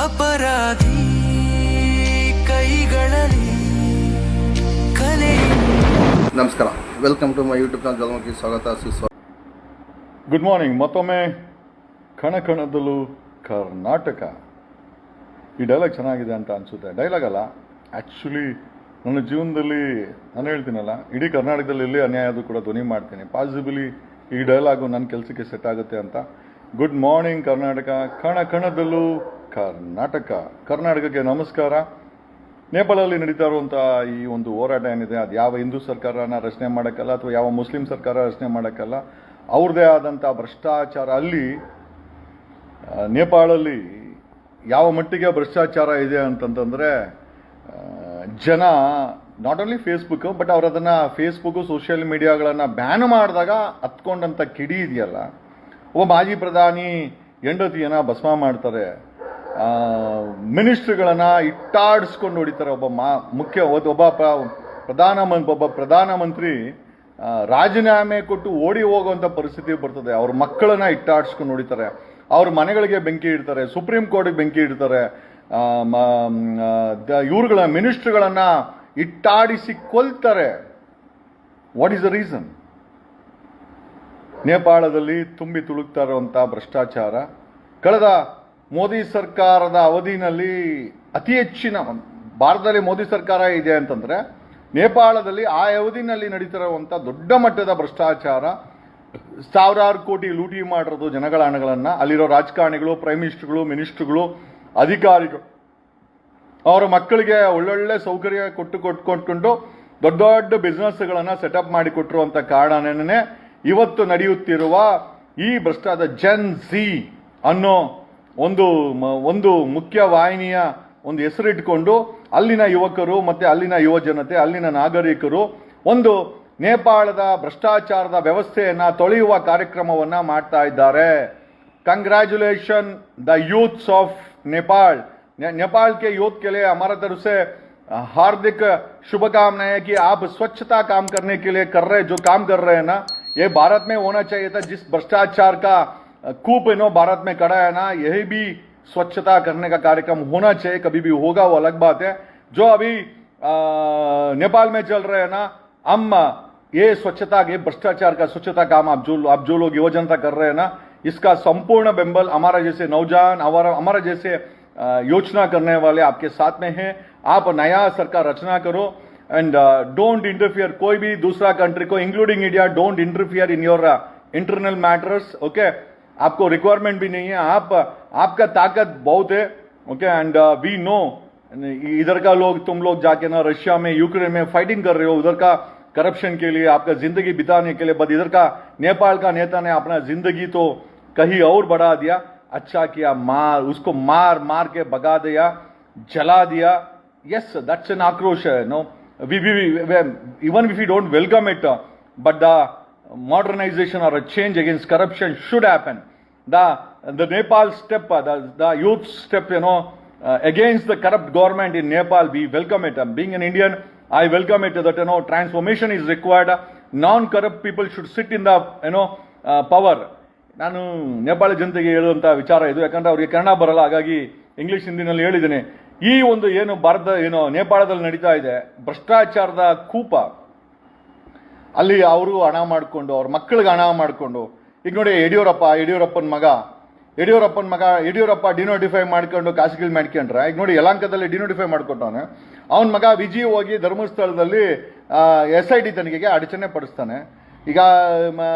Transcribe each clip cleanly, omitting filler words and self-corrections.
ಅಪರಾಧಿ ಕೈಗಳಲ್ಲಿ ಕಲೆ. ನಮಸ್ಕಾರ, welcome to my YouTube channel. ಜಲಮುಖಿ ಸ್ವಾಗತ ಸುಸ್ವಾಗತ. Good morning. ಮತ್ತೊಮ್ಮೆ ಕಣಕಣದಲ್ಲೂ ಕರ್ನಾಟಕ. ಈ ಡೈಲಾಗ್ ಚೆನ್ನಾಗಿದೆ ಅಂತ ಅನಿಸುತ್ತೆ. ಡೈಲಾಗ್ ಅಲ್ಲ, ಆ್ಯಕ್ಚುಲಿ ನನ್ನ ಜೀವನದಲ್ಲಿ ನಾನು ಹೇಳ್ತೀನಲ್ಲ, ಇಡೀ ಕರ್ನಾಟಕದಲ್ಲಿ ಎಲ್ಲಿ ಅನ್ಯಾಯ ಆದರೂ ಕೂಡ ಧ್ವನಿ ಮಾಡ್ತೀನಿ. ಪಾಸಿಬಲಿ ಈ ಡೈಲಾಗು ನನ್ನ ಕೆಲಸಕ್ಕೆ ಸೆಟ್ ಆಗುತ್ತೆ ಅಂತ. ಗುಡ್ ಮಾರ್ನಿಂಗ್ ಕರ್ನಾಟಕ, ಕಣಕಣದಲ್ಲೂ ಕರ್ನಾಟಕ. ಕರ್ನಾಟಕಕ್ಕೆ ನಮಸ್ಕಾರ. ನೇಪಾಳದಲ್ಲಿ ನಡೀತಾ ಇರುವಂಥ ಈ ಒಂದು ಹೋರಾಟ ಏನಿದೆ, ಅದು ಯಾವ ಹಿಂದೂ ಸರ್ಕಾರನ ರಚನೆ ಮಾಡೋಕ್ಕಲ್ಲ ಅಥವಾ ಯಾವ ಮುಸ್ಲಿಂ ಸರ್ಕಾರ ರಚನೆ ಮಾಡೋಕ್ಕಲ್ಲ. ಅವ್ರದ್ದೇ ಆದಂಥ ಭ್ರಷ್ಟಾಚಾರ ಅಲ್ಲಿ ನೇಪಾಳಲ್ಲಿ ಯಾವ ಮಟ್ಟಿಗೆ ಭ್ರಷ್ಟಾಚಾರ ಇದೆ ಅಂತಂತಂದರೆ, ಜನ ನಾಟ್ ಓನ್ಲಿ ಫೇಸ್ಬುಕ್ ಬಟ್ ಅವ್ರು ಅದನ್ನು ಫೇಸ್ಬುಕ್ಕು ಸೋಷಿಯಲ್ ಮೀಡಿಯಾಗಳನ್ನು ಬ್ಯಾನ್ ಮಾಡಿದಾಗ ಹತ್ಕೊಂಡಂಥ ಕಿಡಿ ಇದೆಯಲ್ಲ, ಒಬ್ಬ ಮಾಜಿ ಪ್ರಧಾನಿ ಹೆಂಡತಿಯನ್ನು ಭಸ್ಮ ಮಾಡ್ತಾರೆ, ಮಿನಿಸ್ಟ್ರಿಗಳನ್ನು ಇಟ್ಟಾಡಿಸ್ಕೊಂಡು ಹೊಡಿತಾರೆ. ಒಬ್ಬ ಪ್ರಧಾನಮಂತ್ರಿ ರಾಜೀನಾಮೆ ಕೊಟ್ಟು ಓಡಿ ಹೋಗುವಂಥ ಪರಿಸ್ಥಿತಿ ಬರ್ತದೆ. ಅವ್ರ ಮಕ್ಕಳನ್ನ ಇಟ್ಟಾಡಿಸ್ಕೊಂಡು ಹೊಡಿತಾರೆ, ಅವ್ರ ಮನೆಗಳಿಗೆ ಬೆಂಕಿ ಇಡ್ತಾರೆ, ಸುಪ್ರೀಂ ಕೋರ್ಟ್ಗೆ ಬೆಂಕಿ ಇಡ್ತಾರೆ, ಇವ್ರುಗಳ ಮಿನಿಸ್ಟ್ರಿಗಳನ್ನ ಇಟ್ಟಾಡಿಸಿ ಕೊಲ್ತಾರೆ. What is the reason? ನೇಪಾಳದಲ್ಲಿ ತುಂಬಿ ತುಳುಕ್ತಾ ಇರುವಂಥ ಭ್ರಷ್ಟಾಚಾರ ಕಳೆದ ಮೋದಿ ಸರ್ಕಾರದ ಅವಧಿನಲ್ಲಿ ಅತಿ ಹೆಚ್ಚಿನ, ಭಾರತದಲ್ಲಿ ಮೋದಿ ಸರ್ಕಾರ ಇದೆ ಅಂತಂದ್ರೆ ನೇಪಾಳದಲ್ಲಿ ಆ ಅವಧಿನಲ್ಲಿ ನಡೀತಿರುವಂಥ ದೊಡ್ಡ ಮಟ್ಟದ ಭ್ರಷ್ಟಾಚಾರ, ಸಾವಿರಾರು ಕೋಟಿ ಲೂಟಿ ಮಾಡಿರೋದು ಜನಗಳ ಹಣಗಳನ್ನು. ಅಲ್ಲಿರೋ ರಾಜಕಾರಣಿಗಳು, ಪ್ರೈಮ್ ಮಿನಿಸ್ಟ್ರುಗಳು, ಅಧಿಕಾರಿಗಳು ಅವರ ಮಕ್ಕಳಿಗೆ ಒಳ್ಳೊಳ್ಳೆ ಸೌಕರ್ಯ ಕೊಟ್ಕೊಂಡು ದೊಡ್ಡ ದೊಡ್ಡ ಬಿಸ್ನೆಸ್ಗಳನ್ನು ಸೆಟಪ್ ಮಾಡಿಕೊಟ್ಟಿರುವಂಥ ಕಾರಣನೇ ಇವತ್ತು ನಡೆಯುತ್ತಿರುವ ಈ ಭ್ರಷ್ಟಾಚಾರ. ಜೆನ್ ಝಿ ಅನ್ನೋ ಒಂದು ಮುಖ್ಯ ವಾಹಿನಿಯ ಒಂದು ಹೆಸರಿಟ್ಕೊಂಡು ಅಲ್ಲಿನ ಯುವಕರು ಮತ್ತೆ ಅಲ್ಲಿನ ಯುವ ಜನತೆ, ಅಲ್ಲಿನ ನಾಗರಿಕರು ಒಂದು ನೇಪಾಳದ ಭ್ರಷ್ಟಾಚಾರದ ವ್ಯವಸ್ಥೆಯನ್ನ ತೊಳೆಯುವ ಕಾರ್ಯಕ್ರಮವನ್ನ ಮಾಡ್ತಾ ಇದ್ದಾರೆ. Congratulation the youths of Nepal. Nepal के यूथ के लिए हमारा तरफ से हार्दिक शुभकामनाएं है कि आप स्वच्छता काम करने के लिए जो काम कर रहे हैं ना, ये भारत में होना चाहिए था. जिस भ्रष्टाचार का कूप भारत में खड़ा है ना, यही भी स्वच्छता करने का कार्यक्रम होना चाहिए. कभी भी होगा वो अलग बात है. जो अभी नेपाल में चल रहे हैं ना, हम ये स्वच्छता के भ्रष्टाचार का स्वच्छता काम आप जो लोग युवा जनता कर रहे हैं ना, इसका संपूर्ण बेंबल हमारा जैसे नौजवान, हमारा जैसे योजना करने वाले आपके साथ में हैं. आप नया सरकार रचना करो एंड डोंट इंटरफियर. कोई भी दूसरा कंट्री को including India, don't interfere in your internal matters. Okay, आपको रिक्वायरमेंट भी नहीं है. आपका ताकत बहुत है. ओके, एंड वी नो इधर का तुम लोग जाके ना रशिया में, यूक्रेन में फाइटिंग कर रहे हो, उधर का करप्शन के लिए, आपका जिंदगी बिताने के लिए. बट इधर का नेपाल का नेता ने अपना जिंदगी तो कहीं और बढ़ा दिया. अच्छा किया, उसको मार के भगा दिया, जला दिया. यस, दैट्स एन आक्रोश है. No, even if we don't welcome it, but the modernization or a change against corruption should happen. The Nepal step, the youth step, against the corrupt government in Nepal, we welcome it. Being an Indian, I welcome it that transformation is required. Non-corrupt people should sit in the power. ನಾನು ನೇಪಾಳ ಜನತೆಗೆ ಹೇಳುವಂಥ ವಿಚಾರ ಇದು. ಯಾಕಂದ್ರೆ ಅವ್ರಿಗೆ ಕನ್ನಡ ಬರಲ್ಲ, ಹಾಗಾಗಿ English ಹಿಂದಿನಲ್ಲಿ ಹೇಳಿದ್ದೀನಿ. ಈ ಒಂದು ನೇಪಾಳದಲ್ಲಿ ನಡೀತಾ ಇದೆ ಭ್ರಷ್ಟಾಚಾರದ ಕೂಪ, ಅಲ್ಲಿ ಅವರು ಹಣ ಮಾಡಿಕೊಂಡು ಅವ್ರ ಮಕ್ಕಳಿಗೆ ಹಣ ಮಾಡಿಕೊಂಡು. ಈಗ ನೋಡಿ, ಯಡಿಯೂರಪ್ಪನ ಮಗ ಡಿನೋಟಿಫೈ ಮಾಡ್ಕೊಂಡು ಖಾಸಗಿ ಮಾಡ್ಕೊಂಡ್ರೆ, ಈಗ ನೋಡಿ ಯಲಾಂಕದಲ್ಲಿ ಡಿನೋಟಿಫೈ ಮಾಡ್ಕೊಟ್ಟವನೆ. ಅವನ ಮಗ ವಿಜಿ ಹೋಗಿ ಧರ್ಮಸ್ಥಳದಲ್ಲಿ SIT ತನಿಖೆಗೆ ಅಡಚಣೆ ಪಡಿಸ್ತಾನೆ. ಈಗ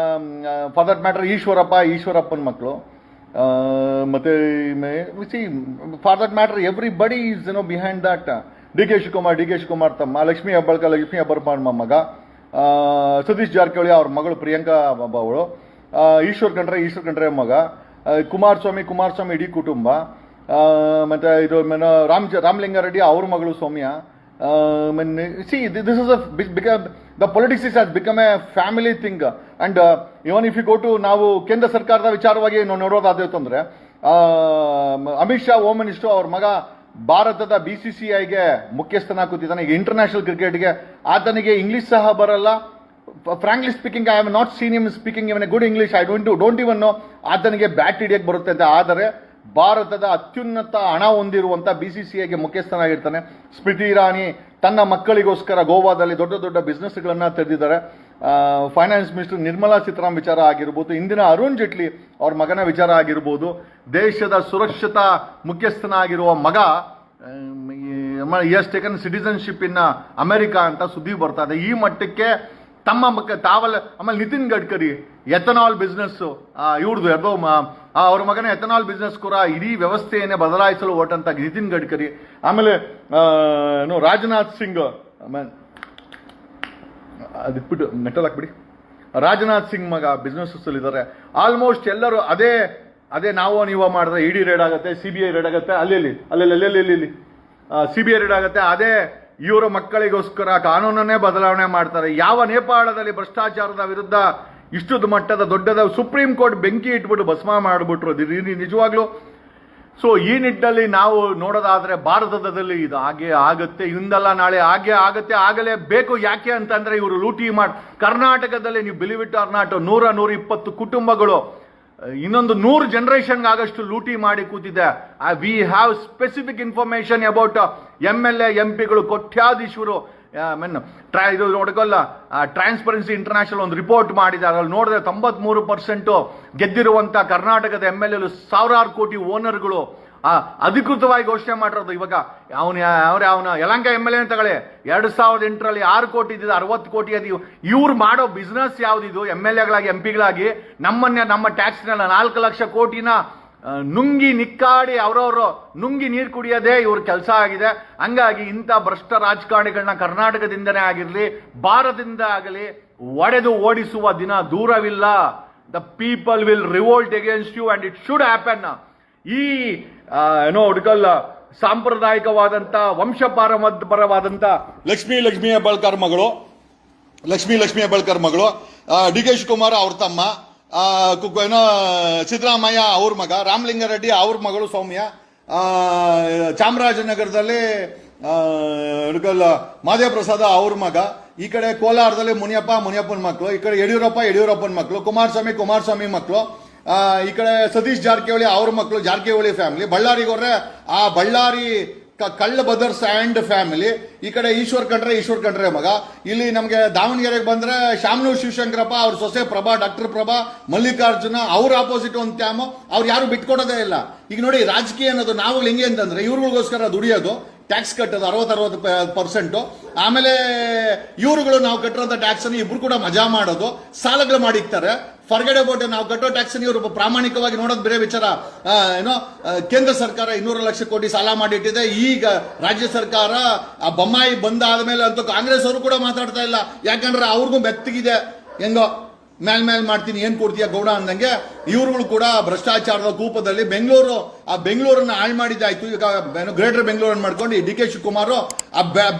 ಫಾರ್ ದಟ್ ಮ್ಯಾಟರ್ ಈಶ್ವರಪ್ಪನ ಮಕ್ಕಳು, ಮತ್ತೆ for that matter everybody is behind that. D K Shivakumar ತಮ್ಮ, ಲಕ್ಷ್ಮೀ ಹೆಬ್ಬಾಳ್ಕರ್ ಮಗ, ಸತೀಶ್ ಜಾರಕಿಹೊಳಿ ಅವ್ರ ಮಗಳು ಪ್ರಿಯಾಂಕಾ ಅವಳು, ಈಶ್ವರ್ ಖಂಡ್ರೆ ಮಗ, ಕುಮಾರಸ್ವಾಮಿ ಇಡೀ ಕುಟುಂಬ, ಮತ್ತೆ ಇದು ರಾಮಲಿಂಗಾರೆಡ್ಡಿ ಅವ್ರ ಮಗಳು ಸೌಮ್ಯ. See, this is the politics has become a family thing, and even if you go to ನಾವು ಕೇಂದ್ರ ಸರ್ಕಾರದ ವಿಚಾರವಾಗಿ ನೋಡೋದಾದ್ರೆ ಅಂದ್ರೆ, ಅಮಿತ್ ಶಾ ಹೋಮ್ ಮಿನಿಸ್ಟರ್, ಅವ್ರ ಮಗ ಭಾರತದ BCCIಗೆ ಮುಖ್ಯಸ್ಥನ ಕೂತಿದ್ದಾನೆ. ಈಗ ಇಂಟರ್ನ್ಯಾಷನಲ್ ಕ್ರಿಕೆಟ್ಗೆ ಆತನಿಗೆ ಇಂಗ್ಲಿಷ್ ಸಹ ಬರಲ್ಲ. frankly speaking, I have not seen him speaking even a good English. I don't even know ಆತನಿಗೆ ಬ್ಯಾಟ್ ಹಿಡಿಯಕ್ಕೆ ಬರುತ್ತೆ ಅಂತ. ಆದರೆ ಭಾರತದ ಅತ್ಯುನ್ನತ ಹಣ ಹೊಂದಿರುವಂಥ BCCIಗೆ ಮುಖ್ಯಸ್ಥನಾಗಿರ್ತಾನೆ. ಸ್ಮೃತಿ ಇರಾನಿ ತನ್ನ ಮಕ್ಕಳಿಗೋಸ್ಕರ ಗೋವಾದಲ್ಲಿ ದೊಡ್ಡ ದೊಡ್ಡ ಬಿಸ್ನೆಸ್ಗಳನ್ನು ತೆರೆದಿದ್ದಾರೆ. ಫೈನಾನ್ಸ್ ಮಿನಿಸ್ಟರ್ ನಿರ್ಮಲಾ ಸೀತಾರಾಮನ್ ವಿಚಾರ ಆಗಿರ್ಬೋದು, ಇಂದಿನ ಅರುಣ್ ಜೇಟ್ಲಿ ಅವ್ರ ಮಗನ ವಿಚಾರ ಆಗಿರ್ಬೋದು, ದೇಶದ ಸುರಕ್ಷತಾ ಮುಖ್ಯಸ್ಥನಾಗಿರುವ ಮಗ as taken citizenship in America ಅಂತ ಸುದ್ದಿ ಬರ್ತಾ ಇದೆ. ಈ ಮಟ್ಟಕ್ಕೆ ತಮ್ಮ ಆಮೇಲೆ ನಿತಿನ್ ಗಡ್ಕರಿ ಎಥನಾಲ್ ಬಿಸ್ನೆಸ್ ಇವ್ರದ್ದು ಯಾರ್ದೋ ಅವ್ರ ಮಗನ ಎಥನಾಲ್ ಬಿಸ್ನೆಸ್ ಕೂಡ ಇಡೀ ವ್ಯವಸ್ಥೆಯನ್ನೇ ಬದಲಾಯಿಸಲು ಹೊರಟಂತ ನಿತಿನ್ ಗಡ್ಕರಿ. ಆಮೇಲೆ ರಾಜನಾಥ್ ಸಿಂಗ್, ಅದಿಟ್ಬಿಟ್ಟು ನೆಟ್ಟಲ್ ಹಾಕ್ಬಿಡಿ, ರಾಜನಾಥ್ ಸಿಂಗ್ ಮಗ ಬಿಸ್ನೆಸ್ ಇದ್ದಾರೆ. ಆಲ್ಮೋಸ್ಟ್ ಎಲ್ಲರೂ ಅದೇ ನಾವು ನೀವು ಮಾಡಿದ್ರೆ ED ರೇಡ್ ಆಗುತ್ತೆ, CBI ರೇಡ್ ಆಗುತ್ತೆ, ಅಲ್ಲಿ CBI ರೇಡ್ ಆಗುತ್ತೆ. ಅದೇ ಇವರ ಮಕ್ಕಳಿಗೋಸ್ಕರ ಕಾನೂನನ್ನೇ ಬದಲಾವಣೆ ಮಾಡ್ತಾರೆ. ಯಾವ ನೇಪಾಳದಲ್ಲಿ ಭ್ರಷ್ಟಾಚಾರದ ವಿರುದ್ಧ ಇಷ್ಟೊಂದು ಮಟ್ಟದ ದೊಡ್ಡದ ಸುಪ್ರೀಂ ಕೋರ್ಟ್ ಬೆಂಕಿ ಇಟ್ಬಿಟ್ಟು ಭಸ್ಮ ಮಾಡಿಬಿಟ್ರು ನಿಜವಾಗ್ಲೂ. ಸೊ ಈ ನಿಟ್ಟಿನಲ್ಲಿ ನಾವು ನೋಡೋದಾದ್ರೆ ಭಾರತದಲ್ಲಿ ಇದು ಹಾಗೆ ಆಗುತ್ತೆ, ಇಂದಲ್ಲ ನಾಳೆ ಹಾಗೆ ಆಗುತ್ತೆ, ಆಗಲೇಬೇಕು. ಯಾಕೆ ಅಂತಂದ್ರೆ ಇವರು ಲೂಟಿ ಮಾಡಿ ಕರ್ನಾಟಕದಲ್ಲಿ ನೀವು ಬಿಲೀವ್ ಇಟ್ ಆರ್ ನಾಟ್ 100-120 ಕುಟುಂಬಗಳು ಇನ್ನೊಂದು 100 ಜನರೇಷನ್ಗೆ ಆಗಷ್ಟು ಲೂಟಿ ಮಾಡಿ ಕೂತಿದೆ. We have specific information about MLA MPಗಳು ಕೋಟ್ಯಾಧೀಶರು. ಇದು ನೋಡ್ಕೊಲ್ಲ, ಟ್ರಾನ್ಸ್ಪರೆನ್ಸಿ ಇಂಟರ್ನ್ಯಾಷನಲ್ ಒಂದು ರಿಪೋರ್ಟ್ ಮಾಡಿದೆ. ಅದ್ರಲ್ಲಿ ನೋಡಿದ್ರೆ 93% ಗೆದ್ದಿರುವಂತ ಕರ್ನಾಟಕದ MLA ಸಾವಿರಾರು ಕೋಟಿ ಓನರ್ಗಳು ಅಧಿಕೃತವಾಗಿ ಘೋಷಣೆ ಮಾಡಿರೋದು. ಇವಾಗ ಅವನ ಯಲಹಂಕ MLA ತಗೊಳ್ಳಿ, 2008ರಲ್ಲಿ 6 ಕೋಟಿ ಇದ್ದಿದ್ದು 60 ಕೋಟಿ ಅದು. ಇವ್ರು ಮಾಡೋ ಬಿಸ್ನೆಸ್ ಯಾವ್ದಿದು? MLAಗಳಾಗಿ MPಗಳಾಗಿ ನಮ್ಮ ಟ್ಯಾಕ್ಸ್ನೆಲ್ಲ 4 ಲಕ್ಷ ಕೋಟಿನ ನುಂಗಿ ನಿಕ್ಕಾಡಿ ಅವರವರು ನುಂಗಿ ನೀರು ಕುಡಿಯೋದೇ ಇವ್ರ ಕೆಲಸ ಆಗಿದೆ. ಹಂಗಾಗಿ ಇಂಥ ಭ್ರಷ್ಟ ರಾಜಕಾರಣಿಗಳನ್ನ ಕರ್ನಾಟಕದಿಂದನೇ ಆಗಿರಲಿ ಭಾರತದಿಂದ ಆಗಲಿ ಒಡೆದು ಓಡಿಸುವ ದಿನ ದೂರವಿಲ್ಲ. The people will revolt against you and it should happen. ಈ ಹುಡುಗಲ್ಲ ಸಾಂಪ್ರದಾಯಿಕವಾದಂತ ವಂಶಪಾರಂಪರವಾದಂತ ಲಕ್ಷ್ಮೀ ಹೆಬ್ಬಾಳ್ಕರ್ ಮಗಳು DK ಶಿವಕುಮಾರ್ ಅವ್ರ ತಮ್ಮ, ಸಿದ್ದರಾಮಯ್ಯ ಅವ್ರ ಮಗ, ರಾಮಲಿಂಗಾರೆಡ್ಡಿ ಅವ್ರ ಮಗಳು ಸೌಮ್ಯ, ಚಾಮರಾಜನಗರದಲ್ಲಿ ಮಾದೇವ ಪ್ರಸಾದ ಅವ್ರ ಮಗ, ಈ ಕಡೆ ಕೋಲಾರದಲ್ಲಿ ಮುನಿಯಪ್ಪನ ಮಕ್ಕಳು, ಈ ಕಡೆ ಯಡಿಯೂರಪ್ಪನ ಮಕ್ಕಳು, ಕುಮಾರಸ್ವಾಮಿ ಮಕ್ಕಳು, ಈ ಕಡೆ ಸತೀಶ್ ಜಾರಕಿಹೊಳಿ ಅವ್ರ ಮಕ್ಕಳು, ಜಾರಕಿಹೊಳಿ ಫ್ಯಾಮಿಲಿ. ಬಳ್ಳಾರಿಗೆ ಹೋದ್ರೆ ಆ ಬಳ್ಳಾರಿ ಕಳ್ಳ ಬದರ್ಸ್ ಆ್ಯಂಡ್ ಫ್ಯಾಮಿಲಿ. ಈ ಕಡೆ ಈಶ್ವರ್ ಖಂಡ್ರೆ ಮಗ. ಇಲ್ಲಿ ನಮಗೆ ದಾವಣಗೆರೆಗೆ ಬಂದ್ರೆ ಶಾಮನೂರು ಶಿವಶಂಕರಪ್ಪ ಅವ್ರ ಸೊಸೆ ಡಾಕ್ಟರ್ ಪ್ರಭಾ ಮಲ್ಲಿಕಾರ್ಜುನ, ಅವ್ರ ಆಪೋಸಿಟ್ ಒಂದು ಟ್ಯಾಮು. ಅವ್ರು ಯಾರು ಬಿಟ್ಕೊಡೋದೇ ಇಲ್ಲ. ಈಗ ನೋಡಿ, ರಾಜಕೀಯ ಅನ್ನೋದು ನಾವು ಹೆಂಗೆ ಅಂತಂದ್ರೆ ಇವ್ರಿಗೋಸ್ಕರ ದುಡಿಯೋದು, ಟ್ಯಾಕ್ಸ್ ಕಟ್ಟೋದು 60% ಆಮೇಲೆ ಇವ್ರುಗಳು ನಾವು ಕಟ್ಟಿರೋಂಥ ಟ್ಯಾಕ್ಸ್ ಅನ್ನು ಇಬ್ರು ಕೂಡ ಮಜಾ ಮಾಡೋದು, ಸಾಲಗಳು ಮಾಡಿಕ್ತಾರೆ. ಫರ್ಗೆಡ್ ಅಬೌಟ್ ನಾವು ಕಟ್ಟೋ ಟ್ಯಾಕ್ಸ್ ಅನ್ನು ಇವರು ಪ್ರಾಮಾಣಿಕವಾಗಿ ನೋಡೋದು ಬೇರೆ ವಿಚಾರ. ಕೇಂದ್ರ ಸರ್ಕಾರ 200 ಲಕ್ಷ ಕೋಟಿ ಸಾಲ ಮಾಡಿಟ್ಟಿದೆ. ಈಗ ರಾಜ್ಯ ಸರ್ಕಾರ ಬೊಮ್ಮಾಯಿ ಬಂದಾದ ಮೇಲೆ ಅಂತೂ ಕಾಂಗ್ರೆಸ್ ಅವರು ಕೂಡ ಮಾತಾಡ್ತಾ ಇಲ್ಲ. ಯಾಕಂದ್ರೆ ಅವ್ರಿಗೂ ಬೆತ್ತಗಿದೆ, ಹೆಂಗೋ ಮೇಲ್ ಮಾಡ್ತೀನಿ ಏನ್ ಕೊಡ್ತೀಯ ಗೌಡ ಅಂದಂಗೆ ಇವ್ರುಗಳು ಕೂಡ ಭ್ರಷ್ಟಾಚಾರದ ಕೂಪದಲ್ಲಿ ಬೆಂಗಳೂರನ್ನ ಹಾಳು ಮಾಡಿದ್ದಾಯ್ತು. ಈಗ ಗ್ರೇಟರ್ ಬೆಂಗಳೂರನ್ನ ಮಾಡ್ಕೊಂಡು DK ಶಿವಕುಮಾರ್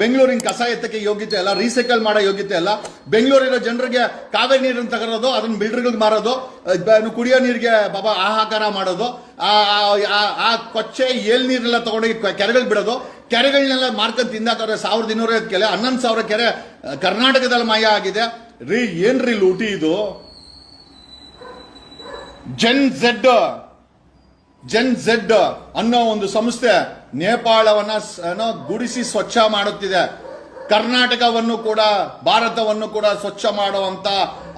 ಬೆಂಗಳೂರಿನ ಕಸ ಎತ್ತಕ್ಕೆ ಯೋಗ್ಯತೆ ಇಲ್ಲ, ರೀಸೈಕಲ್ ಮಾಡೋ ಯೋಗ್ಯತೆ ಇಲ್ಲ. ಬೆಂಗಳೂರಿನ ಜನರಿಗೆ ಕಾವೇರಿ ನೀರನ್ನು ತಗೊಳ್ಳೋದು, ಅದನ್ನ ಬಿಲ್ಡರ್ಗಳಿಗೆ ಮಾರೋದು, ಕುಡಿಯೋ ನೀರಿಗೆ ಹಾಹಾಕಾರ ಮಾಡೋದು, ಆ ಕೊಚ್ಚೆ ಏಲ್ ನೀರೆಲ್ಲ ತಗೊಂಡೋಗಿ ಕೆರೆಗಳು ಬಿಡೋದು, ಕೆರೆಗಳನ್ನೆಲ್ಲ ಮಾರ್ಕೊಂಡ್ ತಿಂದಾಕವ್ರೆ. 1250 ಕೆರೆ, 11,000 ಕೆರೆ ಕರ್ನಾಟಕದಲ್ಲಿ ಮಾಯ ಆಗಿದೆ. ಏನ್ರಿ ಲೂಟಿ ಇದು? ಜೆನ್ ಝೆಡ್ ಅನ್ನೋ ಒಂದು ಸಂಸ್ಥೆ ನೇಪಾಳವನ್ನ ಗುಡಿಸಿ ಸ್ವಚ್ಛ ಮಾಡುತ್ತಿದೆ. ಕರ್ನಾಟಕವನ್ನು ಕೂಡ ಭಾರತವನ್ನು ಕೂಡ ಸ್ವಚ್ಛ ಮಾಡುವಂತ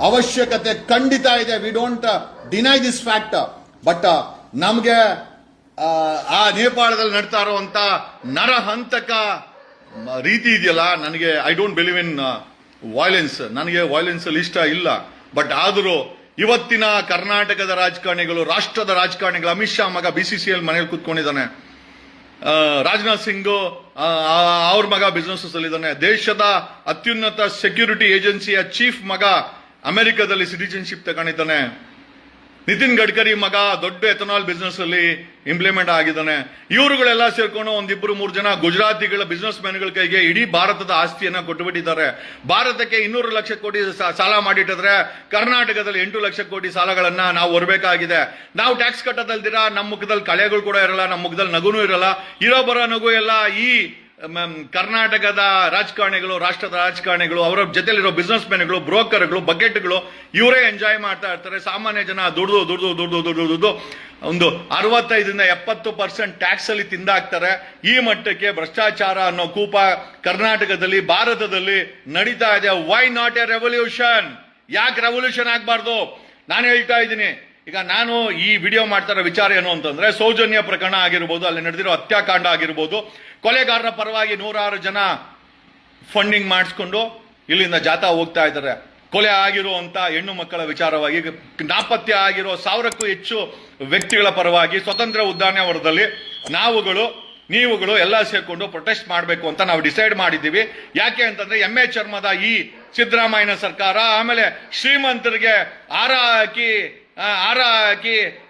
ಅವಶ್ಯಕತೆ ಖಂಡಿತ ಇದೆ. We don't deny this fact. But ನಮ್ಗೆ ಆ ನೇಪಾಳದಲ್ಲಿ ನಡ್ತಾ ಇರುವಂತ ನರಹಂತಕ ರೀತಿ ಇದೆಯಲ್ಲ, ನನಗೆ I don't believe in violence. ನನಗೆ ವೈಲೆನ್ಸ್ ಅಲ್ಲಿ ಇಷ್ಟ ಇಲ್ಲ. ಬಟ್ ಆದರೂ ಇವತ್ತಿನ ಕರ್ನಾಟಕದ ರಾಜಕಾರಣಿಗಳು, ರಾಷ್ಟ್ರದ ರಾಜಕಾರಣಿಗಳು, ಅಮಿತ್ ಶಾ ಮಗ BCCL ಮನೇಲಿ ಕೂತ್ಕೊಂಡಿದ್ದಾನೆ, ರಾಜನಾಥ್ ಸಿಂಗ್ ಅವ್ರ ಮಗ ಬಿಸ್ನೆಸ್ ಅಲ್ಲಿ ಇದ್ದಾನೆ, ದೇಶದ ಅತ್ಯುನ್ನತ ಸೆಕ್ಯೂರಿಟಿ ಏಜೆನ್ಸಿಯ ಚೀಫ್ ಮಗ ಅಮೆರಿಕದಲ್ಲಿ ಸಿಟಿಜನ್ಶಿಪ್ ತಗೊಂಡಿದ್ದಾನೆ, ನಿತಿನ್ ಗಡ್ಕರಿ ಮಗ ದೊಡ್ಡ ಎಥನಾಲ್ ಬಿಸ್ನೆಸ್ ಅಲ್ಲಿ ಇಂಪ್ಲಿಮೆಂಟ್ ಆಗಿದ್ದಾನೆ. ಇವರುಗಳೆಲ್ಲ ಸೇರ್ಕೊಂಡು 1-2-3 ಜನ ಗುಜರಾತಿಗಳ ಬಿಸ್ನೆಸ್ ಮ್ಯಾನ್ಗಳ ಕೈಗೆ ಇಡೀ ಭಾರತದ ಆಸ್ತಿಯನ್ನ ಕೊಟ್ಟುಬಿಟ್ಟಿದ್ದಾರೆ. ಭಾರತಕ್ಕೆ 200 ಲಕ್ಷ ಕೋಟಿ ಸಾಲ ಮಾಡಿಟ್ಟಿದ್ರೆ ಕರ್ನಾಟಕದಲ್ಲಿ 8 ಲಕ್ಷ ಕೋಟಿ ಸಾಲಗಳನ್ನ ನಾವು ಹೊರಬೇಕಾಗಿದೆ. ನಾವು ಟ್ಯಾಕ್ಸ್ ಕಟ್ಟೋದಲ್ದಿರ ನಮ್ಮ ಮುಖದಲ್ಲಿ ಕಳೆಗಳು ಕೂಡ ಇರಲ್ಲ, ನಮ್ಮ ಮುಖದಲ್ಲಿ ನಗುನೂ ಇರಲ್ಲ, ಇರೋ ಬರೋ ನಗು ಎಲ್ಲ ಈ ಕರ್ನಾಟಕದ ರಾಜಕಾರಣಿಗಳು, ರಾಷ್ಟ್ರದ ರಾಜಕಾರಣಿಗಳು, ಅವರ ಜೊತೆಲಿರೋ ಬಿಸ್ನೆಸ್ ಮ್ಯಾನ್ಗಳು, ಬ್ರೋಕರ್ಗಳು, ಬಕೆಟ್ಗಳು ಇವರೇ ಎಂಜಾಯ್ ಮಾಡ್ತಾ ಇರ್ತಾರೆ. ಸಾಮಾನ್ಯ ಜನ ದುಡ್ದು ಒಂದು 65-70% ಟ್ಯಾಕ್ಸ್ ಅಲ್ಲಿ ತಿಂದಾಕ್ತಾರೆ. ಈ ಮಟ್ಟಕ್ಕೆ ಭ್ರಷ್ಟಾಚಾರ ಅನ್ನೋ ಕೂಪ ಕರ್ನಾಟಕದಲ್ಲಿ, ಭಾರತದಲ್ಲಿ ನಡೀತಾ ಇದೆ. Why not A revolution? ಯಾಕೆ ರೆವಲ್ಯೂಷನ್ ಆಗ್ಬಾರ್ದು? ನಾನು ಹೇಳ್ತಾ ಇದ್ದೀನಿ. ಈಗ ನಾನು ಈ ವಿಡಿಯೋ ಮಾಡ್ತಾ ಇರೋ ವಿಚಾರ ಏನು ಅಂತಂದ್ರೆ, ಸೌಜನ್ಯ ಪ್ರಕರಣ ಆಗಿರ್ಬೋದು, ಅಲ್ಲಿ ನಡೆದಿರೋ ಹತ್ಯಾಕಾಂಡ ಆಗಿರ್ಬೋದು, ಕೊಲೆಗಾರರ ಪರವಾಗಿ 106 ಜನ ಫಂಡಿಂಗ್ ಮಾಡಿಸ್ಕೊಂಡು ಇಲ್ಲಿಂದ ಜಾಥಾ ಹೋಗ್ತಾ ಇದ್ದಾರೆ. ಕೊಲೆ ಆಗಿರುವಂತ ಹೆಣ್ಣು ಮಕ್ಕಳ ವಿಚಾರವಾಗಿ, ನಾಪತ್ಯ ಆಗಿರೋ 1000ಕ್ಕೂ ಹೆಚ್ಚು ವ್ಯಕ್ತಿಗಳ ಪರವಾಗಿ ಸ್ವತಂತ್ರ ಉದ್ಯಾನವನದಲ್ಲಿ ನೀವುಗಳು ಎಲ್ಲ ಸೇರ್ಕೊಂಡು ಪ್ರೊಟೆಸ್ಟ್ ಮಾಡಬೇಕು ಅಂತ ನಾವು ಡಿಸೈಡ್ ಮಾಡಿದ್ದೀವಿ. ಯಾಕೆ ಅಂತಂದ್ರೆ ಎಮ್ಮೆ ಚರ್ಮದ ಈ ಸಿದ್ದರಾಮಯ್ಯನ ಸರ್ಕಾರ, ಆಮೇಲೆ ಶ್ರೀಮಂತರಿಗೆ ಹಾರ ಹಾಕಿ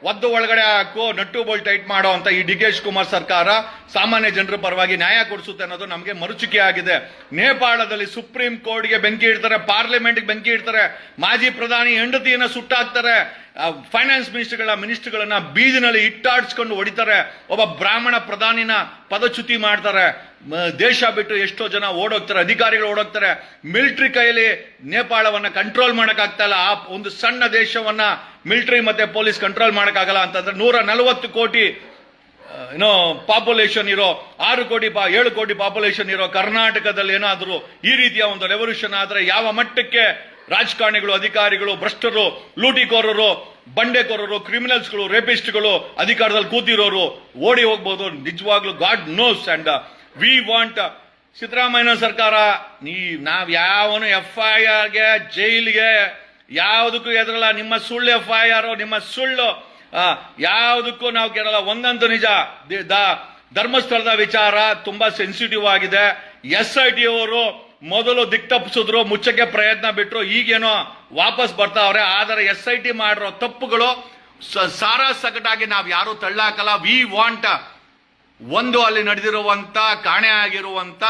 ಒದ್ದು ಒಳಗಡೆ ಹಾಕು ನಟ್ಟು ಬೋಲ್ ಟೈಟ್ ಮಾಡೋ ಅಂತ ಈ ಡಿ ಕೆ ಶಿವಕುಮಾರ್ ಸರ್ಕಾರ ಸಾಮಾನ್ಯ ಜನರ ಪರವಾಗಿ ನ್ಯಾಯ ಕೊಡಿಸುತ್ತೆ ಅನ್ನೋದು ನಮಗೆ ಮರುಚಿಕೆ ಆಗಿದೆ. ನೇಪಾಳದಲ್ಲಿ ಸುಪ್ರೀಂ ಕೋರ್ಟ್ಗೆ ಬೆಂಕಿ ಇಡ್ತಾರೆ, ಪಾರ್ಲಿಮೆಂಟ್ಗೆ ಬೆಂಕಿ ಇಡ್ತಾರೆ, ಮಾಜಿ ಪ್ರಧಾನಿ ಹೆಂಡತಿಯನ್ನ ಸುಟ್ಟಾಕ್ತಾರೆ, ಫೈನಾನ್ಸ್ ಮಿನಿಸ್ಟರ್ಗಳನ್ನ ಬೀದಿನಲ್ಲಿ ಇಟ್ಟಾಡ್ಸ್ಕೊಂಡು ಹೊಡಿತಾರೆ, ಒಬ್ಬ ಬ್ರಾಹ್ಮಣ ಪ್ರಧಾನಿನ ಪದಚ್ಯುತಿ ಮಾಡ್ತಾರೆ, ದೇಶ ಬಿಟ್ಟು ಎಷ್ಟೋ ಜನ ಓಡೋಗ್ತಾರೆ, ಅಧಿಕಾರಿಗಳು ಓಡೋಗ್ತಾರೆ. ಮಿಲಿಟರಿ ಕೈಯಲ್ಲಿ ನೇಪಾಳವನ್ನ ಕಂಟ್ರೋಲ್ ಮಾಡಕ್ಕಾಗ್ತಾ ಇಲ್ಲ. ಆ ಒಂದು ಸಣ್ಣ ದೇಶವನ್ನ ಮಿಲಿಟರಿ ಮತ್ತೆ ಪೊಲೀಸ್ ಕಂಟ್ರೋಲ್ ಮಾಡಕ್ಕಾಗಲ್ಲ ಅಂತಂದ್ರೆ 140 ಕೋಟಿ ಪಾಪ್ಯುಲೇಷನ್ ಇರೋ 7 ಕೋಟಿ ಪಾಪ್ಯುಲೇಷನ್ ಇರೋ ಕರ್ನಾಟಕದಲ್ಲಿ ಏನಾದರೂ ಈ ರೀತಿಯ ಒಂದು ರೆವಲ್ಯೂಷನ್ ಆದ್ರೆ ಯಾವ ಮಟ್ಟಕ್ಕೆ ರಾಜಕಾರಣಿಗಳು, ಅಧಿಕಾರಿಗಳು, ಭ್ರಷ್ಟರು, ಲೂಟಿಕೋರರು, ಬಂಡೆಕೋರರು, ಕ್ರಿಮಿನಲ್ಸ್ಗಳು, ರೇಪಿಸ್ಟ್ಗಳು ಅಧಿಕಾರದಲ್ಲಿ ಕೂತಿರೋರು ಓಡಿ ಹೋಗ್ಬೋದು. ನಿಜವಾಗ್ಲೂ God knows. And we want Siddaramaiah ಸರ್ಕಾರ, ನಾವ್ ಯಾವನು FIRಗೆ ಜೈಲ್ಗೆ ಯಾವುದಕ್ಕೂ ಎದುರಲ್ಲ. ನಿಮ್ಮ ಸುಳ್ಳು FIR, ನಿಮ್ಮ ಸುಳ್ಳು ಯಾವುದಕ್ಕೂ ನಾವು ಕೇಳಲ್ಲ. ಒಂದಂತೂ ನಿಜ, ಧರ್ಮಸ್ಥಳದ ವಿಚಾರ ತುಂಬಾ ಸೆನ್ಸಿಟಿವ್ ಆಗಿದೆ. SIT ಅವರು ಮೊದಲು ದಿಕ್ತಪ್ಪಿಸಿದ್ರು, ಮುಚ್ಚಕ್ಕೆ ಪ್ರಯತ್ನ ಬಿಟ್ರು, ಈಗೇನೋ ವಾಪಸ್ ಬರ್ತಾವ್ರೆ. ಆದರೆ SIT ಮಾಡಿರೋ ತಪ್ಪುಗಳು ಸಾರಾ ಸಗಟಾಗಿ ನಾವು ಯಾರು ತಳ್ಳಾಕಲ್ಲ. ವಿ ವಾಂಟ್ ಅಲ್ಲಿ ನಡೆದಿರುವಂತ ಕಾಣೆ ಆಗಿರುವಂತ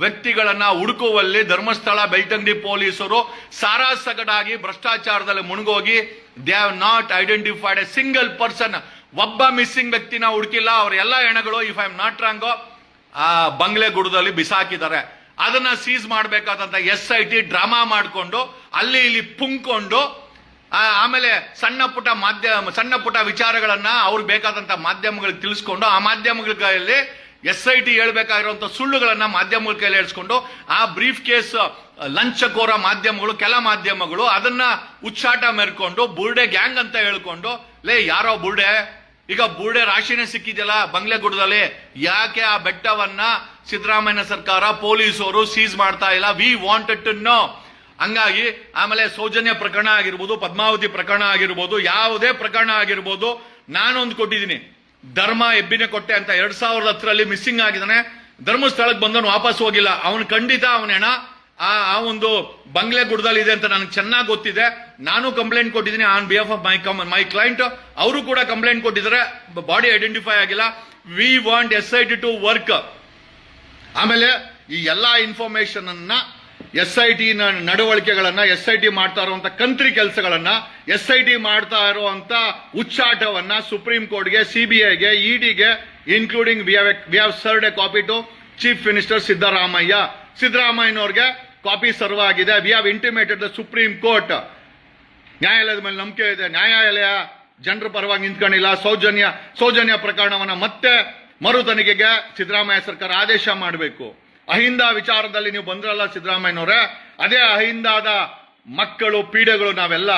ವ್ಯಕ್ತಿಗಳನ್ನ ಹುಡುಕುವಲ್ಲಿ ಧರ್ಮಸ್ಥಳ ಬೆಳ್ತಂಗಡಿ ಪೊಲೀಸರು ಸಾರಾ ಸಗಟಾಗಿ ಭ್ರಷ್ಟಾಚಾರದಲ್ಲಿ ಮುಳುಗೋಗಿ they have not identified a single person. ಒಬ್ಬ ಮಿಸ್ಸಿಂಗ್ ವ್ಯಕ್ತಿನ ಹುಡುಕಿಲ್ಲ. ಅವರ ಎಲ್ಲ ಹೆಣಗಳು, if I am not wrong, ಬಂಗ್ಲೆಗುಡದಲ್ಲಿ ಬಿಸಾಕಿದ್ದಾರೆ. ಅದನ್ನ ಸೀಸ್ ಮಾಡಬೇಕಾದಂತ SIT ಡ್ರಾಮಾ ಮಾಡಿಕೊಂಡು ಅಲ್ಲಿ ಇಲ್ಲಿ ಪುಂಕೊಂಡು, ಆಮೇಲೆ ಸಣ್ಣ ಪುಟ್ಟ ವಿಚಾರಗಳನ್ನ ಅವ್ರಿಗೆ ಬೇಕಾದಂತ ಮಾಧ್ಯಮಗಳಿಗೆ ತಿಳಿಸ್ಕೊಂಡು, ಆ ಮಾಧ್ಯಮಗಳ ಕೈಯಲ್ಲಿ SIT ಹೇಳ್ಬೇಕಾಗಿರುವಂತ ಸುಳ್ಳುಗಳನ್ನ ಮಾಧ್ಯಮಗಳ ಕೈಯಲ್ಲಿ ಹೇಳಿಸ್ಕೊಂಡು, ಆ ಬ್ರೀಫ್ ಕೇಸ್ ಲಂಚಕೋರ ಮಾಧ್ಯಮಗಳು, ಕೆಲ ಮಾಧ್ಯಮಗಳು ಅದನ್ನ ಉಚ್ಚಾಟ ಮೆರ್ಕೊಂಡು ಬುರ್ಡೆ ಗ್ಯಾಂಗ್ ಅಂತ ಹೇಳ್ಕೊಂಡು, ಯಾರೋ ಬುರ್ಡೆ, ಈಗ ಬುರ್ಡೆ ರಾಶಿನೇ ಸಿಕ್ಕಿದೆಯಲ್ಲ ಬಂಗ್ಲೆಗುಡದಲ್ಲಿ, ಯಾಕೆ ಆ ಬೆಟ್ಟವನ್ನ ಸಿದ್ದರಾಮಯ್ಯ ಸರ್ಕಾರ, ಪೊಲೀಸರು ಸೀಸ್ ಮಾಡ್ತಾ ಇಲ್ಲ? We wanted to know. ಹಂಗಾಗಿ ಆಮೇಲೆ ಸೌಜನ್ಯ ಪ್ರಕರಣ ಆಗಿರ್ಬೋದು, ಪದ್ಮಾವತಿ ಪ್ರಕರಣ ಆಗಿರ್ಬೋದು, ಯಾವುದೇ ಪ್ರಕರಣ ಆಗಿರ್ಬೋದು, ನಾನೊಂದು ಕೊಟ್ಟಿದ್ದೀನಿ, ಧರ್ಮ ಹೆಬ್ಬಿನ ಕೊಟ್ಟೆ ಅಂತ 2010ರಲ್ಲಿ ಮಿಸ್ಸಿಂಗ್ ಆಗಿದ್ದಾನೆ. ಧರ್ಮಸ್ಥಳಕ್ಕೆ ಬಂದವನು ವಾಪಸ್ ಹೋಗಿಲ್ಲ. ಅವನು ಖಂಡಿತ ಅವನ ಹೆಣ ಆ ಒಂದು ಬಂಗ್ಲೆಗುಡದಲ್ಲಿ ಇದೆ ಅಂತ ನನಗೆ ಚೆನ್ನಾಗಿ ಗೊತ್ತಿದೆ. ನಾನು ಕಂಪ್ಲೇಂಟ್ ಕೊಟ್ಟಿದ್ದೀನಿ on behalf of my client. ಅವರು ಕೂಡ ಕಂಪ್ಲೇಂಟ್ ಕೊಟ್ಟಿದ್ದಾರೆ, ಬಾಡಿ ಐಡೆಂಟಿಫೈ ಆಗಿಲ್ಲ. We want SIT to work. ಆಮೇಲೆ ಈ ಎಲ್ಲಾ ಇನ್ಫಾರ್ಮೇಶನ್ ಅನ್ನ, SIT ನಡವಳಿಕೆಗಳನ್ನ, SIT ಮಾಡ್ತಾ ಇರುವಂತ ಕಂತ್ರಿ ಕೆಲಸಗಳನ್ನ, SIT ಮಾಡ್ತಾ ಇರುವಂತ ಉಚ್ಚಾಟವನ್ನ ಸುಪ್ರೀಂ ಕೋರ್ಟ್ಗೆ, CBIಗೆ, EDಗೆ, including we have served a copy to chief minister ಸಿದ್ದರಾಮಯ್ಯನವ್ರಿಗೆ ಕಾಪಿ ಸರ್ವ್ ಆಗಿದೆ. We have intimated the supreme court. ನ್ಯಾಯಾಲಯದ ಮೇಲೆ ನಂಬಿಕೆ ಇದೆ. ನ್ಯಾಯಾಲಯ ಜನರ ಪರವಾಗಿ ನಿಂತ್ಕೊಂಡಿಲ್ಲ. ಸೌಜನ್ಯ ಪ್ರಕರಣವನ್ನ ಮತ್ತೆ ಮರು ತನಿಖೆಗೆ ಸಿದ್ದರಾಮಯ್ಯ ಸರ್ಕಾರ ಆದೇಶ ಮಾಡಬೇಕು. ಅಹಿಂದ ವಿಚಾರದಲ್ಲಿ ನೀವು ಬಂದ್ರಲ್ಲ ಸಿದ್ದರಾಮಯ್ಯನವರೇ, ಅದೇ ಅಹಿಂದಾದ ಮಕ್ಕಳು, ಪೀಡೆಗಳು ನಾವೆಲ್ಲ.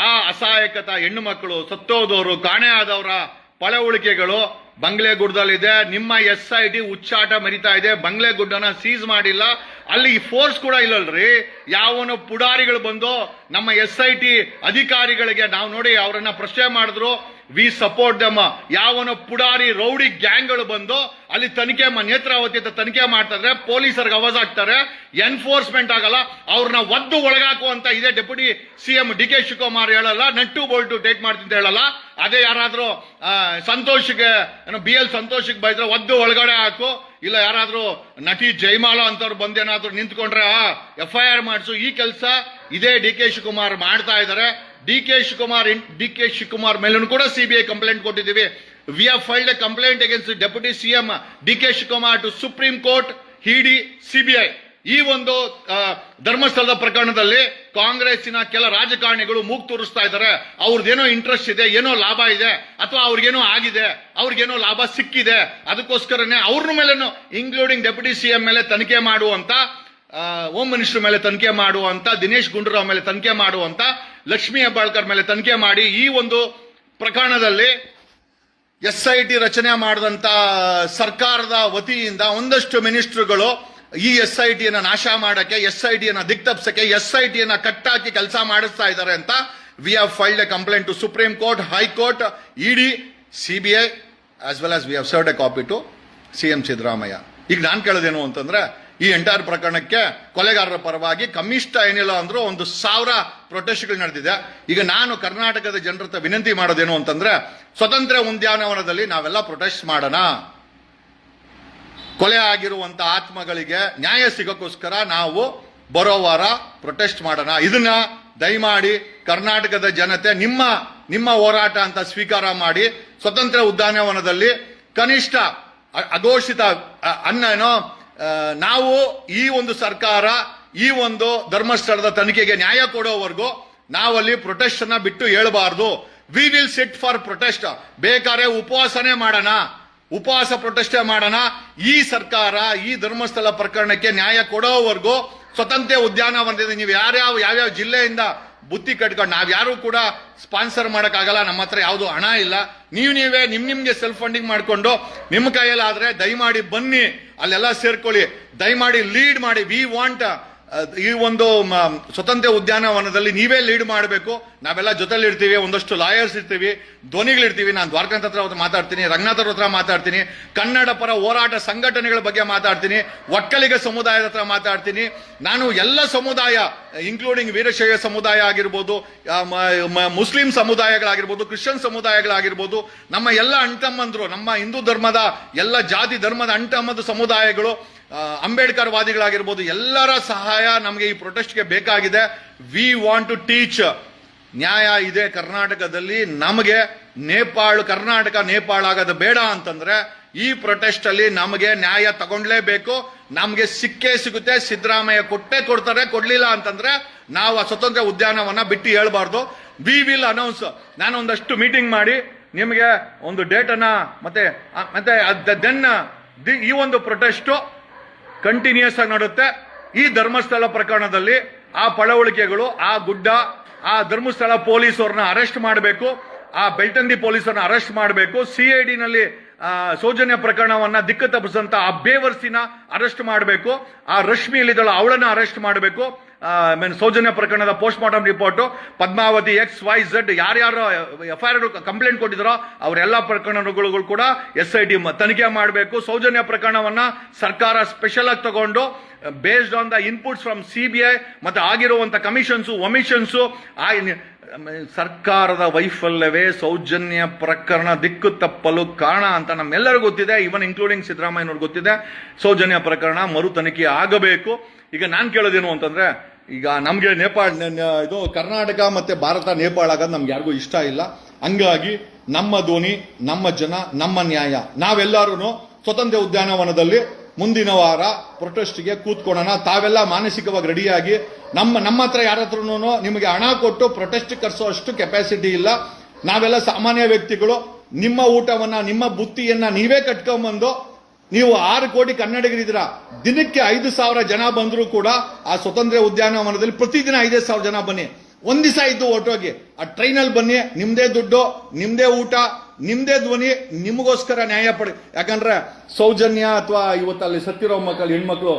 ಆ ಅಸಹಾಯಕತ ಹೆಣ್ಣು ಮಕ್ಕಳು, ಸತ್ತೋದವರು, ಕಾಣೆ ಆದವರ ಪಳವಳಿಕೆಗಳು ಬಂಗ್ಲೆಗುಡ್ಡದಲ್ಲಿದೆ. ನಿಮ್ಮ SIT ಉಚ್ಚಾಟ ಮೆರಿತಾ ಇದೆ. ಬಂಗ್ಲೆಗುಡ್ಡನ ಸೀಸ್ ಮಾಡಿಲ್ಲ. ಅಲ್ಲಿ ಫೋರ್ಸ್ ಕೂಡ ಇಲ್ಲಲ್ರಿ. ಯಾವನು ಪುಡಾರಿಗಳು ಬಂದು ನಮ್ಮ SIT ಅಧಿಕಾರಿಗಳಿಗೆ, ನಾವು ನೋಡಿ ಅವರನ್ನ ಪ್ರಶ್ನೆ ಮಾಡಿದ್ರು, ವಿ ಸಪೋರ್ಟ್ ದಮ್. ಯಾವನು ಪುಡಾರಿ ರೌಡಿ ಗ್ಯಾಂಗ್ಗಳು ಬಂದು ಅಲ್ಲಿ ತನಿಖೆ, ನೇತ್ರಾವತಿ ತನಿಖೆ ಮಾಡ್ತಾ ಇದ್ರೆ ಪೊಲೀಸರಿಗೆ ಅವಾಜ್ ಆಗ್ತಾರೆ, ಎನ್ಫೋರ್ಸ್ಮೆಂಟ್ ಆಗಲ್ಲ, ಅವ್ರನ್ನ ಒದ್ದು ಒಳಗಾಕುವಂತ ಇದೆ ಡೆಪ್ಯೂಟಿ CM DK ಶಿವಕುಮಾರ್ ಹೇಳಲ್ಲ, ನಟ್ಟು ಬೋಲ್ಟು ಟೇಕ್ ಮಾಡ್ತೀನಿ ಅಂತ ಹೇಳಲ್ಲ. ಅದೇ ಯಾರಾದ್ರೂ ಸಂತೋಷಕ್ಕೆ, BL ಸಂತೋಷಕ್ಕೆ ಬೈದ್ರೆ ಒದ್ದು ಒಳಗಡೆ ಹಾಕು, ಇಲ್ಲ ಯಾರಾದ್ರೂ ನಟಿ ಜೈಮಾಲಾ ಅಂತವ್ರು ಬಂದೇನಾದ್ರೂ ನಿಂತ್ಕೊಂಡ್ರೆ FIR ಮಾಡಿಸು. ಈ ಕೆಲಸ ಇದೇ DK ಶಿವಕುಮಾರ್ ಮಾಡ್ತಾ ಇದ್ದಾರೆ. DK ಶಿವಕುಮಾರ್ ಮೇಲೂ ಕೂಡ CBI ಕಂಪ್ಲೇಂಟ್ ಕೊಟ್ಟಿದ್ದೀವಿ. We have filed a complaint against deputy CM DK Shivakumar to supreme court. ED, CBI ಈ ಒಂದು ಧರ್ಮಸ್ಥಳದ ಪ್ರಕರಣದಲ್ಲಿ ಕಾಂಗ್ರೆಸ್ಸಿನ ಕೆಲ ರಾಜಕಾರಣಿಗಳು ಮೂಗು ತೋರಿಸ್ತಾ ಇದ್ದಾರೆ. ಅವ್ರದ್ದೇನೋ ಇಂಟ್ರೆಸ್ಟ್ ಇದೆ, ಏನೋ ಲಾಭ ಇದೆ, ಅಥವಾ ಅವ್ರಿಗೇನೋ ಆಗಿದೆ, ಅವ್ರಿಗೇನೋ ಲಾಭ ಸಿಕ್ಕಿದೆ, ಅದಕ್ಕೋಸ್ಕರನೇ ಅವ್ರ ಮೇಲೇನೋ ಇನ್ಕ್ಲೂಡಿಂಗ್ ಡೆಪ್ಯೂಟಿ ಸಿಎಂ ಮೇಲೆ ತನಿಖೆ ಮಾಡುವಂತ, ಹೋಮ್ ಮಿನಿಸ್ಟರ್ ಮೇಲೆ ತನಿಖೆ ಮಾಡುವಂತ, ದಿನೇಶ್ ಗುಂಡೂರಾವ್ ಮೇಲೆ ತನಿಖೆ ಮಾಡುವಂತ, ಲಕ್ಷ್ಮೀ ಹೆಬ್ಬಾಳ್ಕರ್ ಮೇಲೆ ತನಿಖೆ ಮಾಡಿ ಈ ಒಂದು ಪ್ರಕರಣದಲ್ಲಿ SIT ರಚನೆ ಮಾಡಿದಂತ ಸರ್ಕಾರದ ವತಿಯಿಂದ ಒಂದಷ್ಟು ಮಿನಿಸ್ಟರ್ಗಳು ಈ SIT ನಾಶ ಮಾಡಕ್ಕೆ, SIT ದಿಕ್ತಪ್ಸಕ್ಕೆ, SIT ಕಟ್ಟಾಕಿ ಕೆಲಸ ಮಾಡಿಸ್ತಾ ಇದ್ದಾರೆ ಅಂತ we have filed a complaint to supreme court, high court, ED, CBI as well as we have served a copy to CM Siddaramaiah. ಈಗ ನಾನು ಕೇಳೋದೇನು ಅಂತಂದ್ರೆ, ಈ ಎಂಟೈರ್ ಪ್ರಕರಣಕ್ಕೆ ಕೊಲೆಗಾರರ ಪರವಾಗಿ ಕನಿಷ್ಠ ಏನಿಲ್ಲ ಅಂದ್ರೂ 1,000 ಪ್ರೊಟೆಸ್ಟ್ಗಳು ನಡೆದಿದೆ. ಈಗ ನಾನು ಕರ್ನಾಟಕದ ಜನರ ಹತ್ರ ವಿನಂತಿ ಮಾಡೋದೇನು ಅಂತಂದ್ರೆ, ಸ್ವತಂತ್ರ ಉದ್ಯಾನವನದಲ್ಲಿ ನಾವೆಲ್ಲ ಪ್ರೊಟೆಸ್ಟ್ ಮಾಡೋಣ. ಕೊಲೆ ಆಗಿರುವಂತ ಆತ್ಮಗಳಿಗೆ ನ್ಯಾಯ ಸಿಗೋಕ್ಕೋಸ್ಕರ ನಾವು ಬರೋ ವಾರ ಪ್ರೊಟೆಸ್ಟ್ ಮಾಡೋಣ. ಇದನ್ನ ದಯಮಾಡಿ ಕರ್ನಾಟಕದ ಜನತೆ ನಿಮ್ಮ ಹೋರಾಟ ಅಂತ ಸ್ವೀಕಾರ ಮಾಡಿ ಸ್ವತಂತ್ರ ಉದ್ಯಾನವನದಲ್ಲಿ ಕನಿಷ್ಠ ಅಘೋಷಿತ ನಾವು ಈ ಒಂದು ಸರ್ಕಾರ ಈ ಒಂದು ಧರ್ಮಸ್ಥಳದ ತನಿಖೆಗೆ ನ್ಯಾಯ ಕೊಡೋವರೆಗೂ ನಾವಲ್ಲಿ ಪ್ರೊಟೆಸ್ಟ್ ಅನ್ನ ಬಿಟ್ಟು ಹೇಳಬಾರ್ದು. We will sit for protest. ಬೇಕಾದ್ರೆ ಉಪವಾಸನೇ ಮಾಡೋಣ, ಉಪವಾಸ ಪ್ರೊಟೆಸ್ಟೇ ಮಾಡೋಣ. ಈ ಸರ್ಕಾರ ಈ ಧರ್ಮಸ್ಥಳ ಪ್ರಕರಣಕ್ಕೆ ನ್ಯಾಯ ಕೊಡೋವರೆಗೂ ಸ್ವತಂತ್ರ ಉದ್ಯಾನವನದಿಂದ ನೀವು ಯಾವ್ಯಾವ ಜಿಲ್ಲೆಯಿಂದ ಬುತ್ತಿ ಕಟ್ಕೊಂಡು, ನಾವ್ಯಾರು ಕೂಡ ಸ್ಪಾನ್ಸರ್ ಮಾಡಕ್ಕಾಗಲ್ಲ, ನಮ್ಮ ಹತ್ರ ಯಾವುದು ಹಣ ಇಲ್ಲ. ನೀವೇ ನಿಮ್ಗೆ ಸೆಲ್ಫ್ ಫಂಡಿಂಗ್ ಮಾಡ್ಕೊಂಡು ನಿಮ್ಮ ಕೈಯಲ್ಲಾದ್ರೆ ದಯಮಾಡಿ ಬನ್ನಿ, ಅಲ್ಲೆಲ್ಲ ಸೇರ್ಕೊಳ್ಳಿ, ದಯಮಾಡಿ ಲೀಡ್ ಮಾಡಿ. ವಿ ವಾಂಟ್ ಈ ಒಂದು ಸ್ವತಂತ್ರ ಉದ್ಯಾನವನದಲ್ಲಿ ನೀವೇ ಲೀಡ್ ಮಾಡಬೇಕು. ನಾವೆಲ್ಲ ಜೊತೆಲಿ ಇರ್ತೀವಿ, ಒಂದಷ್ಟು ಲಾಯರ್ಸ್ ಇರ್ತೀವಿ, ಧ್ವನಿಗಳಿರ್ತೀವಿ. ನಾನು ದ್ವಾರಕಾನಾಥ್ ಹತ್ರ ಮಾತಾಡ್ತೀನಿ, ರಂಗನಾಥ್ ಹತ್ರ ಮಾತಾಡ್ತೀನಿ, ಕನ್ನಡ ಪರ ಹೋರಾಟ ಸಂಘಟನೆಗಳ ಬಗ್ಗೆ ಮಾತಾಡ್ತೀನಿ, ಒಕ್ಕಲಿಗ ಸಮುದಾಯದ ಹತ್ರ ಮಾತಾಡ್ತೀನಿ. ನಾನು ಎಲ್ಲ ಸಮುದಾಯ ಇನ್ಕ್ಲೂಡಿಂಗ್ ವೀರಶೈವ ಸಮುದಾಯ ಆಗಿರ್ಬೋದು, ಮುಸ್ಲಿಂ ಸಮುದಾಯಗಳಾಗಿರ್ಬೋದು, ಕ್ರಿಶ್ಚಿಯನ್ ಸಮುದಾಯಗಳಾಗಿರ್ಬೋದು, ನಮ್ಮ ಎಲ್ಲ ಅಣ್ತಮ್ಮಂದ್ರು, ನಮ್ಮ ಹಿಂದೂ ಧರ್ಮದ ಎಲ್ಲ ಜಾತಿ ಧರ್ಮದ ಅಣ್ತಮ್ಮದ ಸಮುದಾಯಗಳು, ಅಂಬೇಡ್ಕರ್ ವಾದಿಗಳಾಗಿರ್ಬೋದು, ಎಲ್ಲರ ಸಹಾಯ ನಮಗೆ ಈ ಪ್ರೊಟೆಸ್ಟ್ಗೆ ಬೇಕಾಗಿದೆ. We want to teach. ನ್ಯಾಯ ಇದೆ ಕರ್ನಾಟಕದಲ್ಲಿ. ನಮಗೆ ಕರ್ನಾಟಕ ನೇಪಾಳ ಆಗೋದು ಬೇಡ ಅಂತಂದ್ರೆ ಈ ಪ್ರೊಟೆಸ್ಟ್ ಅಲ್ಲಿ ನಮಗೆ ನ್ಯಾಯ ತಗೊಂಡ್ಲೇಬೇಕು. ನಮಗೆ ಸಿಗುತ್ತೆ. ಸಿದ್ದರಾಮಯ್ಯ ಕೊಡ್ತಾರೆ. ಕೊಡ್ಲಿಲ್ಲ ಅಂತಂದ್ರೆ ನಾವು ಆ ಸ್ವತಂತ್ರ ಉದ್ಯಾನವನ್ನ ಬಿಟ್ಟು ಹೇಳ್ಬಾರ್ದು. We will announce. ನಾನು ಒಂದಷ್ಟು ಮೀಟಿಂಗ್ ಮಾಡಿ ನಿಮಗೆ ಒಂದು ಡೇಟ್ ಅನ್ನ ಮತ್ತೆ ದೆನ್ ಈ ಒಂದು ಪ್ರೊಟೆಸ್ಟ್ ಕಂಟಿನ್ಯೂಸ್ ಆಗಿ ನಡುತ್ತೆ. ಈ ಧರ್ಮಸ್ಥಳ ಪ್ರಕರಣದಲ್ಲಿ ಆ ಪಳವಳಿಕೆಗಳು, ಆ ಗುಡ್ಡ, ಆ ಧರ್ಮಸ್ಥಳ ಪೊಲೀಸರನ್ನ ಅರೆಸ್ಟ್ ಮಾಡಬೇಕು, ಆ ಬೆಳ್ತಂಡಿ ಪೊಲೀಸರನ್ನ ಅರೆಸ್ಟ್ ಮಾಡಬೇಕು. CID ನಲ್ಲಿ ಸೌಜನ್ಯ ಪ್ರಕರಣವನ್ನ ದಿಕ್ಕು ತಪ್ಪಿಸಂತ ಆ ಬೇವರ್ಸಿನ ಅರೆಸ್ಟ್ ಮಾಡಬೇಕು. ಆ ರಶ್ಮಿ ಇಲ್ಲಿದ್ದಳು ಅವಳನ್ನ ಅರೆಸ್ಟ್ ಮಾಡಬೇಕು. ಸೌಜನ್ಯ ಪ್ರಕರಣದ post mortem report, Padmavathi XYZ ಯಾರ್ಯಾರು FIR ಕಂಪ್ಲೇಂಟ್ ಕೊಟ್ಟಿದ್ದಾರೋ ಅವರೆಲ್ಲ ಪ್ರಕರಣಗಳು ಕೂಡ SIT ತನಿಖೆ ಮಾಡಬೇಕು. ಸೌಜನ್ಯ ಪ್ರಕರಣವನ್ನ ಸರ್ಕಾರ ಸ್ಪೆಷಲ್ ಆಗಿ ತಗೊಂಡು based on the inputs from CBI ಮತ್ತೆ ಆಗಿರುವಂತ ಕಮಿಷನ್ಸ್ ಒಮಿಷನ್ಸ್, ಸರ್ಕಾರದ ವೈಫಲ್ಯವೇ ಸೌಜನ್ಯ ಪ್ರಕರಣ ದಿಕ್ಕು ತಪ್ಪಲು ಕಾರಣ ಅಂತ ನಮ್ಮೆಲ್ಲರಿಗೂ ಗೊತ್ತಿದೆ. ಇವನ್ ಇನ್ಕ್ಲೂಡಿಂಗ್ ಸಿದ್ದರಾಮಯ್ಯನವ್ರು ಗೊತ್ತಿದೆ. ಸೌಜನ್ಯ ಪ್ರಕರಣ ಮರು ತನಿಖೆ ಆಗಬೇಕು. ಈಗ ನಾನು ಕೇಳೋದೇನು ಅಂತಂದ್ರೆ, ಈಗ ನಮ್ಗೆ ಇದು ಕರ್ನಾಟಕ ಮತ್ತೆ ಭಾರತ ನೇಪಾಳ ಆಗೋದು ನಮ್ಗೆ ಯಾರಿಗೂ ಇಷ್ಟ ಇಲ್ಲ. ಹಂಗಾಗಿ ನಮ್ಮ ಧ್ವನಿ, ನಮ್ಮ ಜನ, ನಮ್ಮ ನ್ಯಾಯ, ನಾವೆಲ್ಲರೂ ಸ್ವತಂತ್ರ ಉದ್ಯಾನವನದಲ್ಲಿ ಮುಂದಿನ ವಾರ ಪ್ರೊಟೆಸ್ಟ್ಗೆ ಕೂತ್ಕೊಳ್ಳೋಣ. ತಾವೆಲ್ಲ ಮಾನಸಿಕವಾಗಿ ರೆಡಿಯಾಗಿ, ನಮ್ಮ ಹತ್ರ ಯಾರ ಹತ್ರನೂ ನಿಮಗೆ ಹಣ ಕೊಟ್ಟು ಪ್ರೊಟೆಸ್ಟ್ ಕರ್ಸೋ ಅಷ್ಟು ಕೆಪಾಸಿಟಿ ಇಲ್ಲ. ನಾವೆಲ್ಲ ಸಾಮಾನ್ಯ ವ್ಯಕ್ತಿಗಳು. ನಿಮ್ಮ ಊಟವನ್ನ, ನಿಮ್ಮ ಬುತ್ತಿಯನ್ನ ನೀವೇ ಕಟ್ಕೊಂಡ್ಬಂದು, ನೀವು 6 ಕೋಟಿ ಕನ್ನಡಿಗರಿದ್ದೀರಾ, ದಿನಕ್ಕೆ 5,000 ಜನ ಬಂದರೂ ಕೂಡ ಆ ಸ್ವತಂತ್ರ ಉದ್ಯಾನವನದಲ್ಲಿ ಪ್ರತಿದಿನ 5,000 ಜನ ಬನ್ನಿ. ಒಂದ್ ದಿವಸ ಇದ್ದು ಹೊರಟೋಗಿ, ಆ ಟ್ರೈನಲ್ಲಿ ಬನ್ನಿ. ನಿಮ್ದೇ ದುಡ್ಡು, ನಿಮ್ದೇ ಊಟ, ನಿಮ್ದೇ ಧ್ವನಿ, ನಿಮಗೋಸ್ಕರ ನ್ಯಾಯ ಪಡಿ. ಯಾಕಂದ್ರೆ ಸೌಜನ್ಯ ಅಥವಾ ಇವತ್ತಲ್ಲಿ ಸತ್ತಿರೋ ಹೆಣ್ಮಕ್ಳು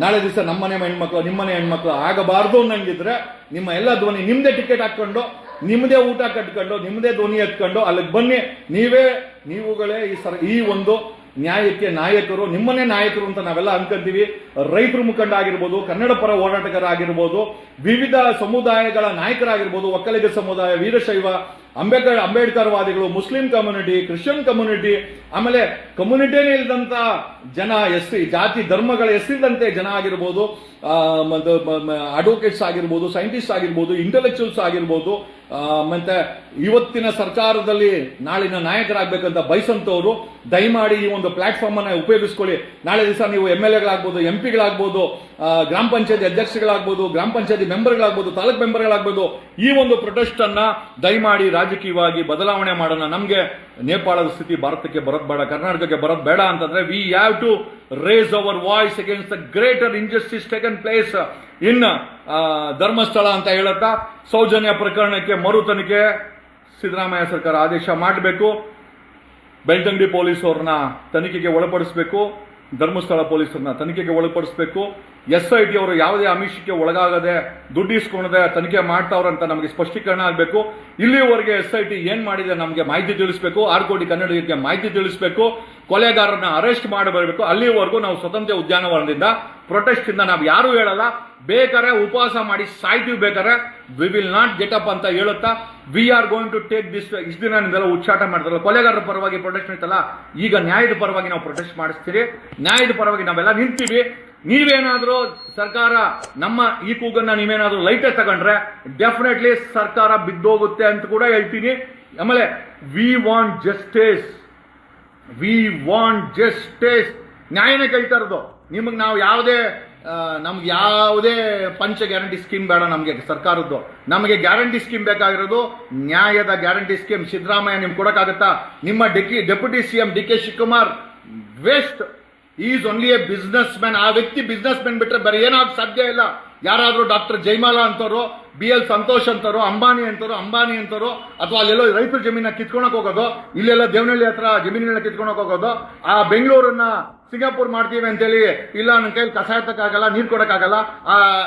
ನಾಳೆ ದಿವಸ ನಮ್ಮನೆ ಹೆಣ್ಮಕ್ಳು, ನಿಮ್ಮನೆ ಹೆಣ್ಮಕ್ಳು ಆಗಬಾರ್ದು ಅನ್ನಂಗಿದ್ರೆ ನಿಮ್ಮ ಎಲ್ಲ ಧ್ವನಿ, ನಿಮ್ದೇ ಟಿಕೆಟ್ ಹಾಕೊಂಡು, ನಿಮ್ದೇ ಊಟ ಕಟ್ಕೊಂಡು, ನಿಮ್ದೇ ಧ್ವನಿ ಎತ್ಕೊಂಡು ಅಲ್ಲಿಗೆ ಬನ್ನಿ. ನೀವುಗಳೇ ಈ ಒಂದು ನ್ಯಾಯಕ್ಕೆ ನಾಯಕರು, ನಿಮ್ಮನ್ನೇ ನಾಯಕರು ಅಂತ ನಾವೆಲ್ಲ ಅನ್ಕೊಂತೀವಿ. ರೈತರ ಮುಖಂಡ ಆಗಿರ್ಬೋದು, ಕನ್ನಡ ಪರ ಹೋರಾಟಗಾರ ಆಗಿರ್ಬೋದು, ವಿವಿಧ ಸಮುದಾಯಗಳ ನಾಯಕರಾಗಿರ್ಬೋದು, ಒಕ್ಕಲಿಗ ಸಮುದಾಯ, ವೀರಶೈವ ಅಂಬೇಡ್ಕರ್ ವಾದಿಗಳು, ಮುಸ್ಲಿಂ ಕಮ್ಯುನಿಟಿ, ಕ್ರಿಶ್ಚಿಯನ್ ಕಮ್ಯುನಿಟಿ, ಆಮೇಲೆ ಕಮ್ಯುನಿಟಿನೇ ಇಲ್ಲದಂತ ಜನ, ಜಾತಿ ಧರ್ಮಗಳ ಹೆಸರಿದಂತೆ ಜನ ಆಗಿರ್ಬೋದು, ಅಡ್ವೊಕೇಟ್ಸ್ ಆಗಿರ್ಬೋದು, ಸೈಂಟಿಸ್ಟ್ ಆಗಿರ್ಬೋದು, ಇಂಟೆಲೆಕ್ಚುಯಲ್ಸ್ ಆಗಿರ್ಬೋದು, ಮತ್ತೆ ಇವತ್ತಿನ ಸರ್ಕಾರದಲ್ಲಿ ನಾಳಿನ ನಾಯಕರಾಗಬೇಕಂತ ಬಯಸಂತವರು ದಯಮಾಡಿ ಈ ಒಂದು ಪ್ಲಾಟ್ಫಾರ್ಮ್ ಅನ್ನ ಉಪಯೋಗಿಸ್ಕೊಳ್ಳಿ. ನಾಳೆ ದಿವಸ ನೀವು MLA-ಗಳಾಗ್ಬೋದು, MP-ಗಳಾಗ್ಬೋದು, ಗ್ರಾಮ ಪಂಚಾಯತಿ ಅಧ್ಯಕ್ಷಗಳಾಗ್ಬೋದು, ಗ್ರಾಮ ಪಂಚಾಯತಿ ಮೆಂಬರ್ಗಳಾಗ್ಬೋದು, ತಾಲೂಕ್ ಮೆಂಬರ್ಗಳಾಗ್ಬೋದು, ಈ ಒಂದು ಪ್ರೊಟೆಸ್ಟ್ ಅನ್ನ ದಯಮಾಡಿ ರಾಜಕೀಯವಾಗಿ ಬದಲಾವಣೆ ಮಾಡೋಣ. ನಮ್ಗೆ ನೇಪಾಳದ ಸ್ಥಿತಿ ಭಾರತಕ್ಕೆ ಬರೋದ್ ಬೇಡ, ಕರ್ನಾಟಕಕ್ಕೆ ಬರೋದ್ ಬೇಡ ಅಂತಂದ್ರೆ we have to raise our voice against the greater injustice taken place in Dharmasthala ಅಂತ ಹೇಳುತ್ತಾ ಸೌಜನ್ಯ ಪ್ರಕರಣಕ್ಕೆ ಮರು ತನಿಖೆ ಸಿದ್ದರಾಮಯ್ಯ ಸರ್ಕಾರ ಆದೇಶ ಮಾಡಬೇಕು. ಬೆಳ್ತಂಗಡಿ ಪೊಲೀಸ್ ಅವ್ರನ್ನ ತನಿಖೆಗೆ ಒಳಪಡಿಸಬೇಕು, ಧರ್ಮಸ್ಥಳ ಪೊಲೀಸರನ್ನ ತನಿಖೆಗೆ ಒಳಪಡಿಸಬೇಕು. SIT ಅವರು ಯಾವುದೇ ಆಮಿಷಕ್ಕೆ ಒಳಗಾಗದೆ ದುಡ್ಡು ಇಸ್ಕೊಳ್ಳದೆ ತನಿಖೆ ಮಾಡ್ತಾವ್ರಂತ ನಮಗೆ ಸ್ಪಷ್ಟೀಕರಣ ಆಗಬೇಕು. ಇಲ್ಲಿವರೆಗೆ SIT ಏನ್ ಮಾಡಿದೆ ನಮಗೆ ಮಾಹಿತಿ ತಿಳಿಸಬೇಕು, 6 ಕೋಟಿ ಕನ್ನಡಿಗರಿಗೆ ಮಾಹಿತಿ ತಿಳಿಸಬೇಕು, ಕೊಲೆಗಾರರನ್ನ ಅರೆಸ್ಟ್ ಮಾಡಬರಬೇಕು. ಅಲ್ಲಿವರೆಗೂ ನಾವು ಸ್ವತಂತ್ರ ಉದ್ಯಾನವನದಿಂದ ಪ್ರೊಟೆಸ್ಟ್ ಇಂದ ನಾವು ಯಾರು ಹೇಳಲ್ಲ, ಬೇಕಾರೆ ಉಪವಾಸ ಮಾಡಿ ಸಾಯ್ತೀವಿ, ಬೇಕಾರೆ we will not get up ಅಂತ ಹೇಳುತ್ತಾ we are going to take this. ಇಷ್ಟು ದಿನ ನಿಂದೆಲ್ಲ ಉಚ್ಚಾಟ ಮಾಡ್ತಾರಲ್ಲ, ಕೊಲೆಗಾರರ ಪರವಾಗಿ ಪ್ರೊಟೆಸ್ಟ್ ಇತ್ತಲ್ಲ, ಈಗ ನ್ಯಾಯದ ಪರವಾಗಿ ನಾವು ಪ್ರೊಟೆಸ್ಟ್ ಮಾಡಿಸ್ತೀವಿ, ನ್ಯಾಯದ ಪರವಾಗಿ ನಾವೆಲ್ಲ ನಿಂತೀವಿ. ನೀವೇನಾದ್ರೂ ಸರ್ಕಾರ ನಮ್ಮ ಈ ಕೂಗನ್ನ ನೀವೇನಾದ್ರೂ ಲೈಟೇ ತಗೊಂಡ್ರೆ ಡೆಫಿನೆಟ್ಲಿ ಸರ್ಕಾರ ಬಿದ್ದೋಗುತ್ತೆ ಅಂತ ಕೂಡ ಹೇಳ್ತೀನಿ. ಆಮೇಲೆ ವಿ ವಾಂಟ್ ಜಸ್ಟಿಸ್, ನ್ಯಾಯನೇ ಕೇಳ್ತಾ ಇರೋದು. ನಿಮಗೆ ನಾವು ನಮ್ಗೆ ಯಾವುದೇ ಪಂಚ ಗ್ಯಾರಂಟಿ ಸ್ಕೀಮ್ ಬೇಡ. ನಮಗೆ ಸರ್ಕಾರದ್ದು ನಮಗೆ ಗ್ಯಾರಂಟಿ ಸ್ಕೀಮ್ ಬೇಕಾಗಿರೋದು ನ್ಯಾಯದ ಗ್ಯಾರಂಟಿ ಸ್ಕೀಮ್. ಸಿದ್ದರಾಮಯ್ಯ ನಿಮ್ಗೆ ಕೊಡಕ್ಕಾಗತ್ತಾ? ನಿಮ್ಮ deputy CM DK Shivakumar waste, is only A business man. ಆ ವ್ಯಕ್ತಿ ಬಿಸ್ನೆಸ್ ಮ್ಯಾನ್ ಬಿಟ್ರೆ ಬೇರೆ ಏನಾಗ ಸಾಧ್ಯ ಇಲ್ಲ. ಯಾರಾದ್ರೂ ಡಾಕ್ಟರ್ ಜೈಮಾಲಾ ಅಂತವರು, BL ಸಂತೋಷ್ ಅಂತವರು, ಅಂಬಾನಿ ಅಂತವರು, ಅಥವಾ ಅಲ್ಲೆಲ್ಲೋ ರೈತರ ಜಮೀನ ಕಿತ್ಕೊಳಕ್ ಹೋಗೋದು, ಇಲ್ಲೆಲ್ಲ ದೇವನಹಳ್ಳಿ ಹತ್ರ ಜಮೀನುಗಳನ್ನ ಕಿತ್ಕೊಳಕ್ ಹೋಗೋದು, ಆ ಬೆಂಗಳೂರನ್ನ ಸಿಂಗಾಪುರ್ ಮಾಡ್ತೀವಿ ಅಂತೇಳಿ, ಇಲ್ಲ ನನ್ನ ಕೈಲಿ ಕಸ ಎತ್ತಕ್ಕಾಗಲ್ಲ, ನೀರು ಕೊಡಕ್ಕಾಗಲ್ಲ,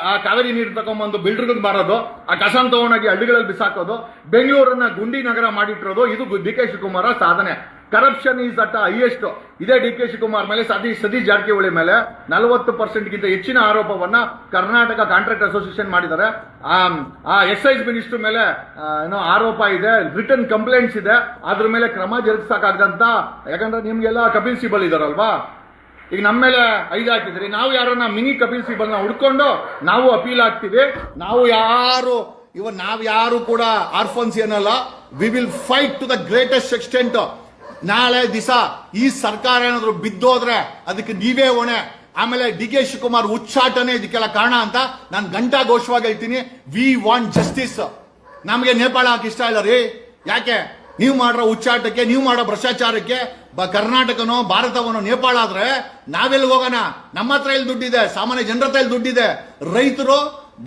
ಆ ಕಾವೇರಿ ನೀರು ತಗೊಂಡ್ಬಂದು ಬಿಲ್ಡರ್ಗೆ ಮಾರೋದು, ಆ ಕಸನ ತಗೊಂಡೋಗಿ ಹಳ್ಳಿಗಳಲ್ಲಿ ಬಿಸಾಕೋದು, ಬೆಂಗಳೂರನ್ನ ಗುಂಡಿ ನಗರ ಮಾಡಿಟ್ಟಿರೋದು, ಇದು DK ಶಿವಕುಮಾರ ಸಾಧನೆ. Corruption is at highest. ಇದೇ DK ಶಿವಕುಮಾರ್ ಮೇಲೆ ಸತೀಶ್ ಜಾರಕಿಹೊಳಿ ಮೇಲೆ 40% ಹೆಚ್ಚಿನ ಆರೋಪವನ್ನ ಕರ್ನಾಟಕ ಕಾಂಟ್ರಾಕ್ಟ್ ಅಸೋಸಿಯೇಷನ್ ಮಾಡಿದ್ದಾರೆ. ಆ ಎಕ್ಸೈಸ್ ಮಿನಿಸ್ಟರ್ ಮೇಲೆ ಏನೋ ಆರೋಪ ಇದೆ, ರಿಟರ್ನ್ ಕಂಪ್ಲೇಂಟ್ಸ್ ಇದೆ, ಅದ್ರ ಮೇಲೆ ಕ್ರಮ ಜರುಗಿಸಕ್ಕಾಗದಂತ. ಯಾಕಂದ್ರೆ ನಿಮ್ಗೆಲ್ಲ ಕಪಿಲ್ ಸಿಬಲ್ ಇದಾರಲ್ವಾ, ಈಗ ನಮ್ಮ ಮೇಲೆ 5 ಹಾಕಿದ್ರಿ, ನಾವು ಯಾರನ್ನ ಮಿನಿ ಕಪಿಲ್ ಸಿಬಲ್ನ ಹುಡ್ಕೊಂಡು ನಾವು ಅಪೀಲ್ ಆಗ್ತೀವಿ. ನಾವು ಯಾರು ಕೂಡ ಆರ್ಫನ್ಸ್ ಏನಲ್ಲ. We will fight to the greatest extent. ನಾಳೆ ದಿವಸ ಈ ಸರ್ಕಾರ ಏನಾದ್ರು ಬಿದ್ದೋದ್ರೆ ಅದಕ್ಕೆ ನೀವೇ ಹೊಣೆ. ಆಮೇಲೆ DK ಶಿವಕುಮಾರ್ ಉಚ್ಚಾಟನೆ ಇದಕ್ಕೆಲ್ಲ ಕಾರಣ ಅಂತ ನಾನು ಘಂಟಾಘೋಷವಾಗಿ ಹೇಳ್ತೀನಿ. We want justice. ನಮಗೆ ನೇಪಾಳ ಇಷ್ಟ ಇಲ್ಲ ರೀ. ಯಾಕೆ? ನೀವು ಮಾಡೋ ಉಚ್ಚಾಟಕ್ಕೆ, ನೀವು ಮಾಡೋ ಭ್ರಷ್ಟಾಚಾರಕ್ಕೆ ಕರ್ನಾಟಕನೋ ಭಾರತವನೋ ನೇಪಾಳ ಆದ್ರೆ ನಾವೆಲ್ಲಿ ಹೋಗೋಣ? ನಮ್ಮ ಹತ್ರ ಎಲ್ಲಿ ದುಡ್ಡಿದೆ? ಸಾಮಾನ್ಯ ಜನರ ಹತ್ರ ಎಲ್ಲಿ ದುಡ್ಡಿದೆ? ರೈತರು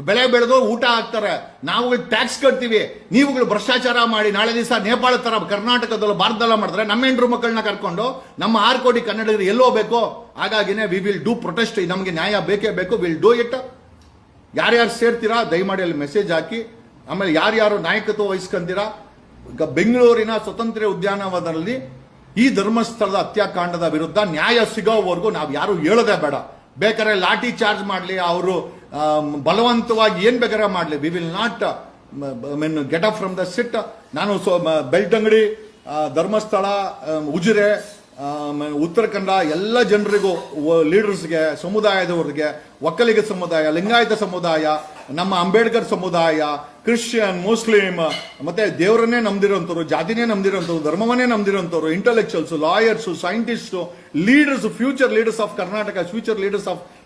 ಬೆಳೆ ಬೆಳೆದು ಊಟ ಹಾಕ್ತಾರೆ, ನಾವು ಟ್ಯಾಕ್ಸ್ ಕಟ್ತೀವಿ. ನೀವುಗಳು ಭ್ರಷ್ಟಾಚಾರ ಮಾಡಿ ನಾಳೆ ದಿವಸ ನೇಪಾಳ ತರ ಕರ್ನಾಟಕದಲ್ಲೂ ಭಾರತದಲ್ಲ ಮಾಡಿದ್ರೆ ನಮ್ಮ ಹೆಂಡ್ರು ಮಕ್ಕಳನ್ನ ಕರ್ಕೊಂಡು ನಮ್ಮ 6 ಕೋಟಿ ಕನ್ನಡಿಗರು ಎಲ್ಲೋಗ್ಬೇಕು? ಹಾಗಾಗಿನೇ ವಿ ವಿಲ್ ಡೂ ಪ್ರೊಟೆಸ್ಟ್. ನಮಗೆ ನ್ಯಾಯ ಬೇಕೇ ಬೇಕು. Will do it. ಯಾರ್ಯಾರು ಸೇರ್ತೀರಾ ದಯಮಾಡಿ ಅಲ್ಲಿ ಮೆಸೇಜ್ ಹಾಕಿ. ಆಮೇಲೆ ಯಾರ್ಯಾರು ನಾಯಕತ್ವ ವಹಿಸ್ಕೊಂತೀರಾ, ಈಗ ಬೆಂಗಳೂರಿನ ಸ್ವತಂತ್ರ ಉದ್ಯಾನವನದಲ್ಲಿ ಈ ಧರ್ಮಸ್ಥಳದ ಹತ್ಯಾಕಾಂಡದ ವಿರುದ್ಧ ನ್ಯಾಯ ಸಿಗೋವರೆಗೂ ನಾವು ಯಾರು ಹೇಳೋದೇ ಬೇಡ. ಬೇಕಾದ್ರೆ ಲಾಠಿ ಚಾರ್ಜ್ ಮಾಡಲಿ, ಅವರು ಬಲವಂತವಾಗಿ ಏನ್ ಬೇಕಾದ್ರೆ ಮಾಡಲಿ. We will not get up from the seat. ನಾನು ಬೆಳ್ತಂಗಡಿ, ಧರ್ಮಸ್ಥಳ, ಉಜಿರೆ, ಉತ್ತರ ಕನ್ನಡ ಎಲ್ಲ ಜನರಿಗೂ, ಲೀಡರ್ಸ್ಗೆ, ಸಮುದಾಯದವರಿಗೆ, ಒಕ್ಕಲಿಗ ಸಮುದಾಯ, ಲಿಂಗಾಯತ ಸಮುದಾಯ, ನಮ್ಮ ಅಂಬೇಡ್ಕರ್ ಸಮುದಾಯ, ಕ್ರಿಶ್ಚಿಯನ್, ಮುಸ್ಲಿಂ, ಮತ್ತೆ ದೇವರನ್ನೇ ನಂಬಿರೋಂಥವ್ರು, ಜಾತಿನೇ ನಂಬಿರೋಂಥವ್ರು, ಧರ್ಮವನ್ನೇ ನಂಬಿರೋಂಥವ್ರು, intellectuals, lawyers, scientist, leaders, future leaders of Karnataka,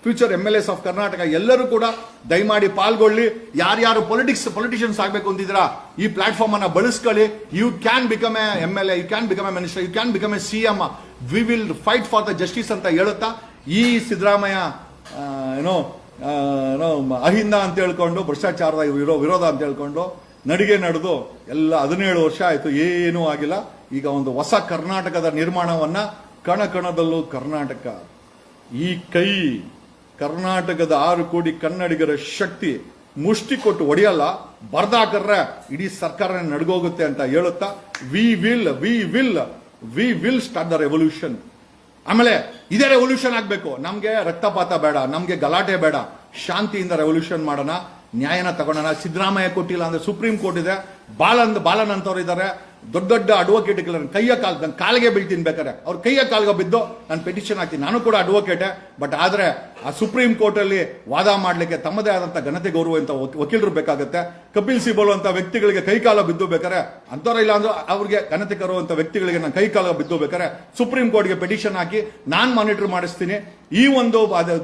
future MLAs of Karnataka ಎಲ್ಲರೂ ಕೂಡ ದಯಮಾಡಿ ಪಾಲ್ಗೊಳ್ಳಿ. ಯಾರ್ಯಾರು ಪೊಲಿಟಿಷಿಯನ್ಸ್ ಆಗಬೇಕು ಅಂತಿದ್ದೀರಾ ಈ ಪ್ಲಾಟ್ಫಾರ್ಮ್ ಅನ್ನ ಬಳಸ್ಕೊಳ್ಳಿ. You can become a MLA, you can become a minister, you can become a CM. We will fight for the justice ಅಂತ ಹೇಳುತ್ತಾ, ಈ ಸಿದ್ದರಾಮಯ್ಯ ಅಹಿಂದ ಅಂತ ಹೇಳ್ಕೊಂಡು, ಭ್ರಷ್ಟಾಚಾರದ ವಿರೋಧ ಅಂತ ಹೇಳ್ಕೊಂಡು ನಡಿಗೆ ನಡೆದು ಎಲ್ಲ 17 ವರ್ಷ ಆಯ್ತು, ಏನೂ ಆಗಿಲ್ಲ. ಈಗ ಒಂದು ಹೊಸ ಕರ್ನಾಟಕದ ನಿರ್ಮಾಣವನ್ನ, ಕಣಕಣದಲ್ಲೂ ಕರ್ನಾಟಕ, ಈ ಕೈ ಕರ್ನಾಟಕದ 6 ಕೋಟಿ ಕನ್ನಡಿಗರ ಶಕ್ತಿ ಮುಷ್ಟಿ ಕೊಟ್ಟು ಹೊಡೆಯಲ್ಲ, ಬರ್ದಾಕರ್ರೆ ಇಡೀ ಸರ್ಕಾರ ನಡ್ಗೋಗುತ್ತೆ ಅಂತ ಹೇಳುತ್ತಾ, we will start the revolution. ಆಮೇಲೆ ಇದೇ ರೆವಲ್ಯೂಷನ್ ಆಗ್ಬೇಕು. ನಮ್ಗೆ ರಕ್ತಪಾತ ಬೇಡ, ನಮ್ಗೆ ಗಲಾಟೆ ಬೇಡ, ಶಾಂತಿಯಿಂದ ರೆವಲ್ಯೂಷನ್ ಮಾಡೋಣ. ನ್ಯಾಯನ ತಗೊಳ್ಳೋಣ. ಸಿದ್ದರಾಮಯ್ಯ ಕೊಟ್ಟಿಲ್ಲ ಅಂದ್ರೆ ಸುಪ್ರೀಂ ಕೋರ್ಟ್ ಇದೆ, ಬಾಲನ್ ಅಂತವ್ರು ಇದ್ದಾರೆ, ದೊಡ್ಡ ದೊಡ್ಡ ಅಡ್ವೊಕೇಟ್ಗಳ ನನ್ನ ಕಾಲಿಗೆ ಬೀಳ್ತೀನಿ, ಬೇಕಾರೆ ಅವ್ರ ಕೈಯ ಕಾಲ್ಗೆ ಬಿದ್ದು ನಾನು ಪೆಟಿಷನ್ ಹಾಕ್ತೀನಿ. ನಾನು ಕೂಡ ಅಡ್ವೊಕೇಟೆ, ಬಟ್ ಆದರೆ ಆ ಸುಪ್ರೀಂ ಕೋರ್ಟಲ್ಲಿ ವಾದ ಮಾಡಲಿಕ್ಕೆ ತಮ್ಮದೇ ಆದಂಥ ಘನತೆ ಗೌರವ ಅಂತ ವಕೀಲರು ಬೇಕಾಗುತ್ತೆ. ಕಪಿಲ್ ಸಿಬಲ್ ಅಂತ ವ್ಯಕ್ತಿಗಳಿಗೆ ಕೈಕಾಲ ಬಿದ್ದು ಬೇಕಾರೆ ಅಂಥವ್ರ ಇಲ್ಲ ಅಂದ್ರೆ ಅವ್ರಿಗೆ ಘನತೆ ಕರುವಂಥ ವ್ಯಕ್ತಿಗಳಿಗೆ ನಾನು ಕೈಕಾಲ ಬಿದ್ದು ಬೇಕಾರೆ ಸುಪ್ರೀಂ ಕೋರ್ಟ್ಗೆ ಪೆಟಿಷನ್ ಹಾಕಿ ನಾನು ಮಾನಿಟರ್ ಮಾಡಿಸ್ತೀನಿ. ಈ ಒಂದು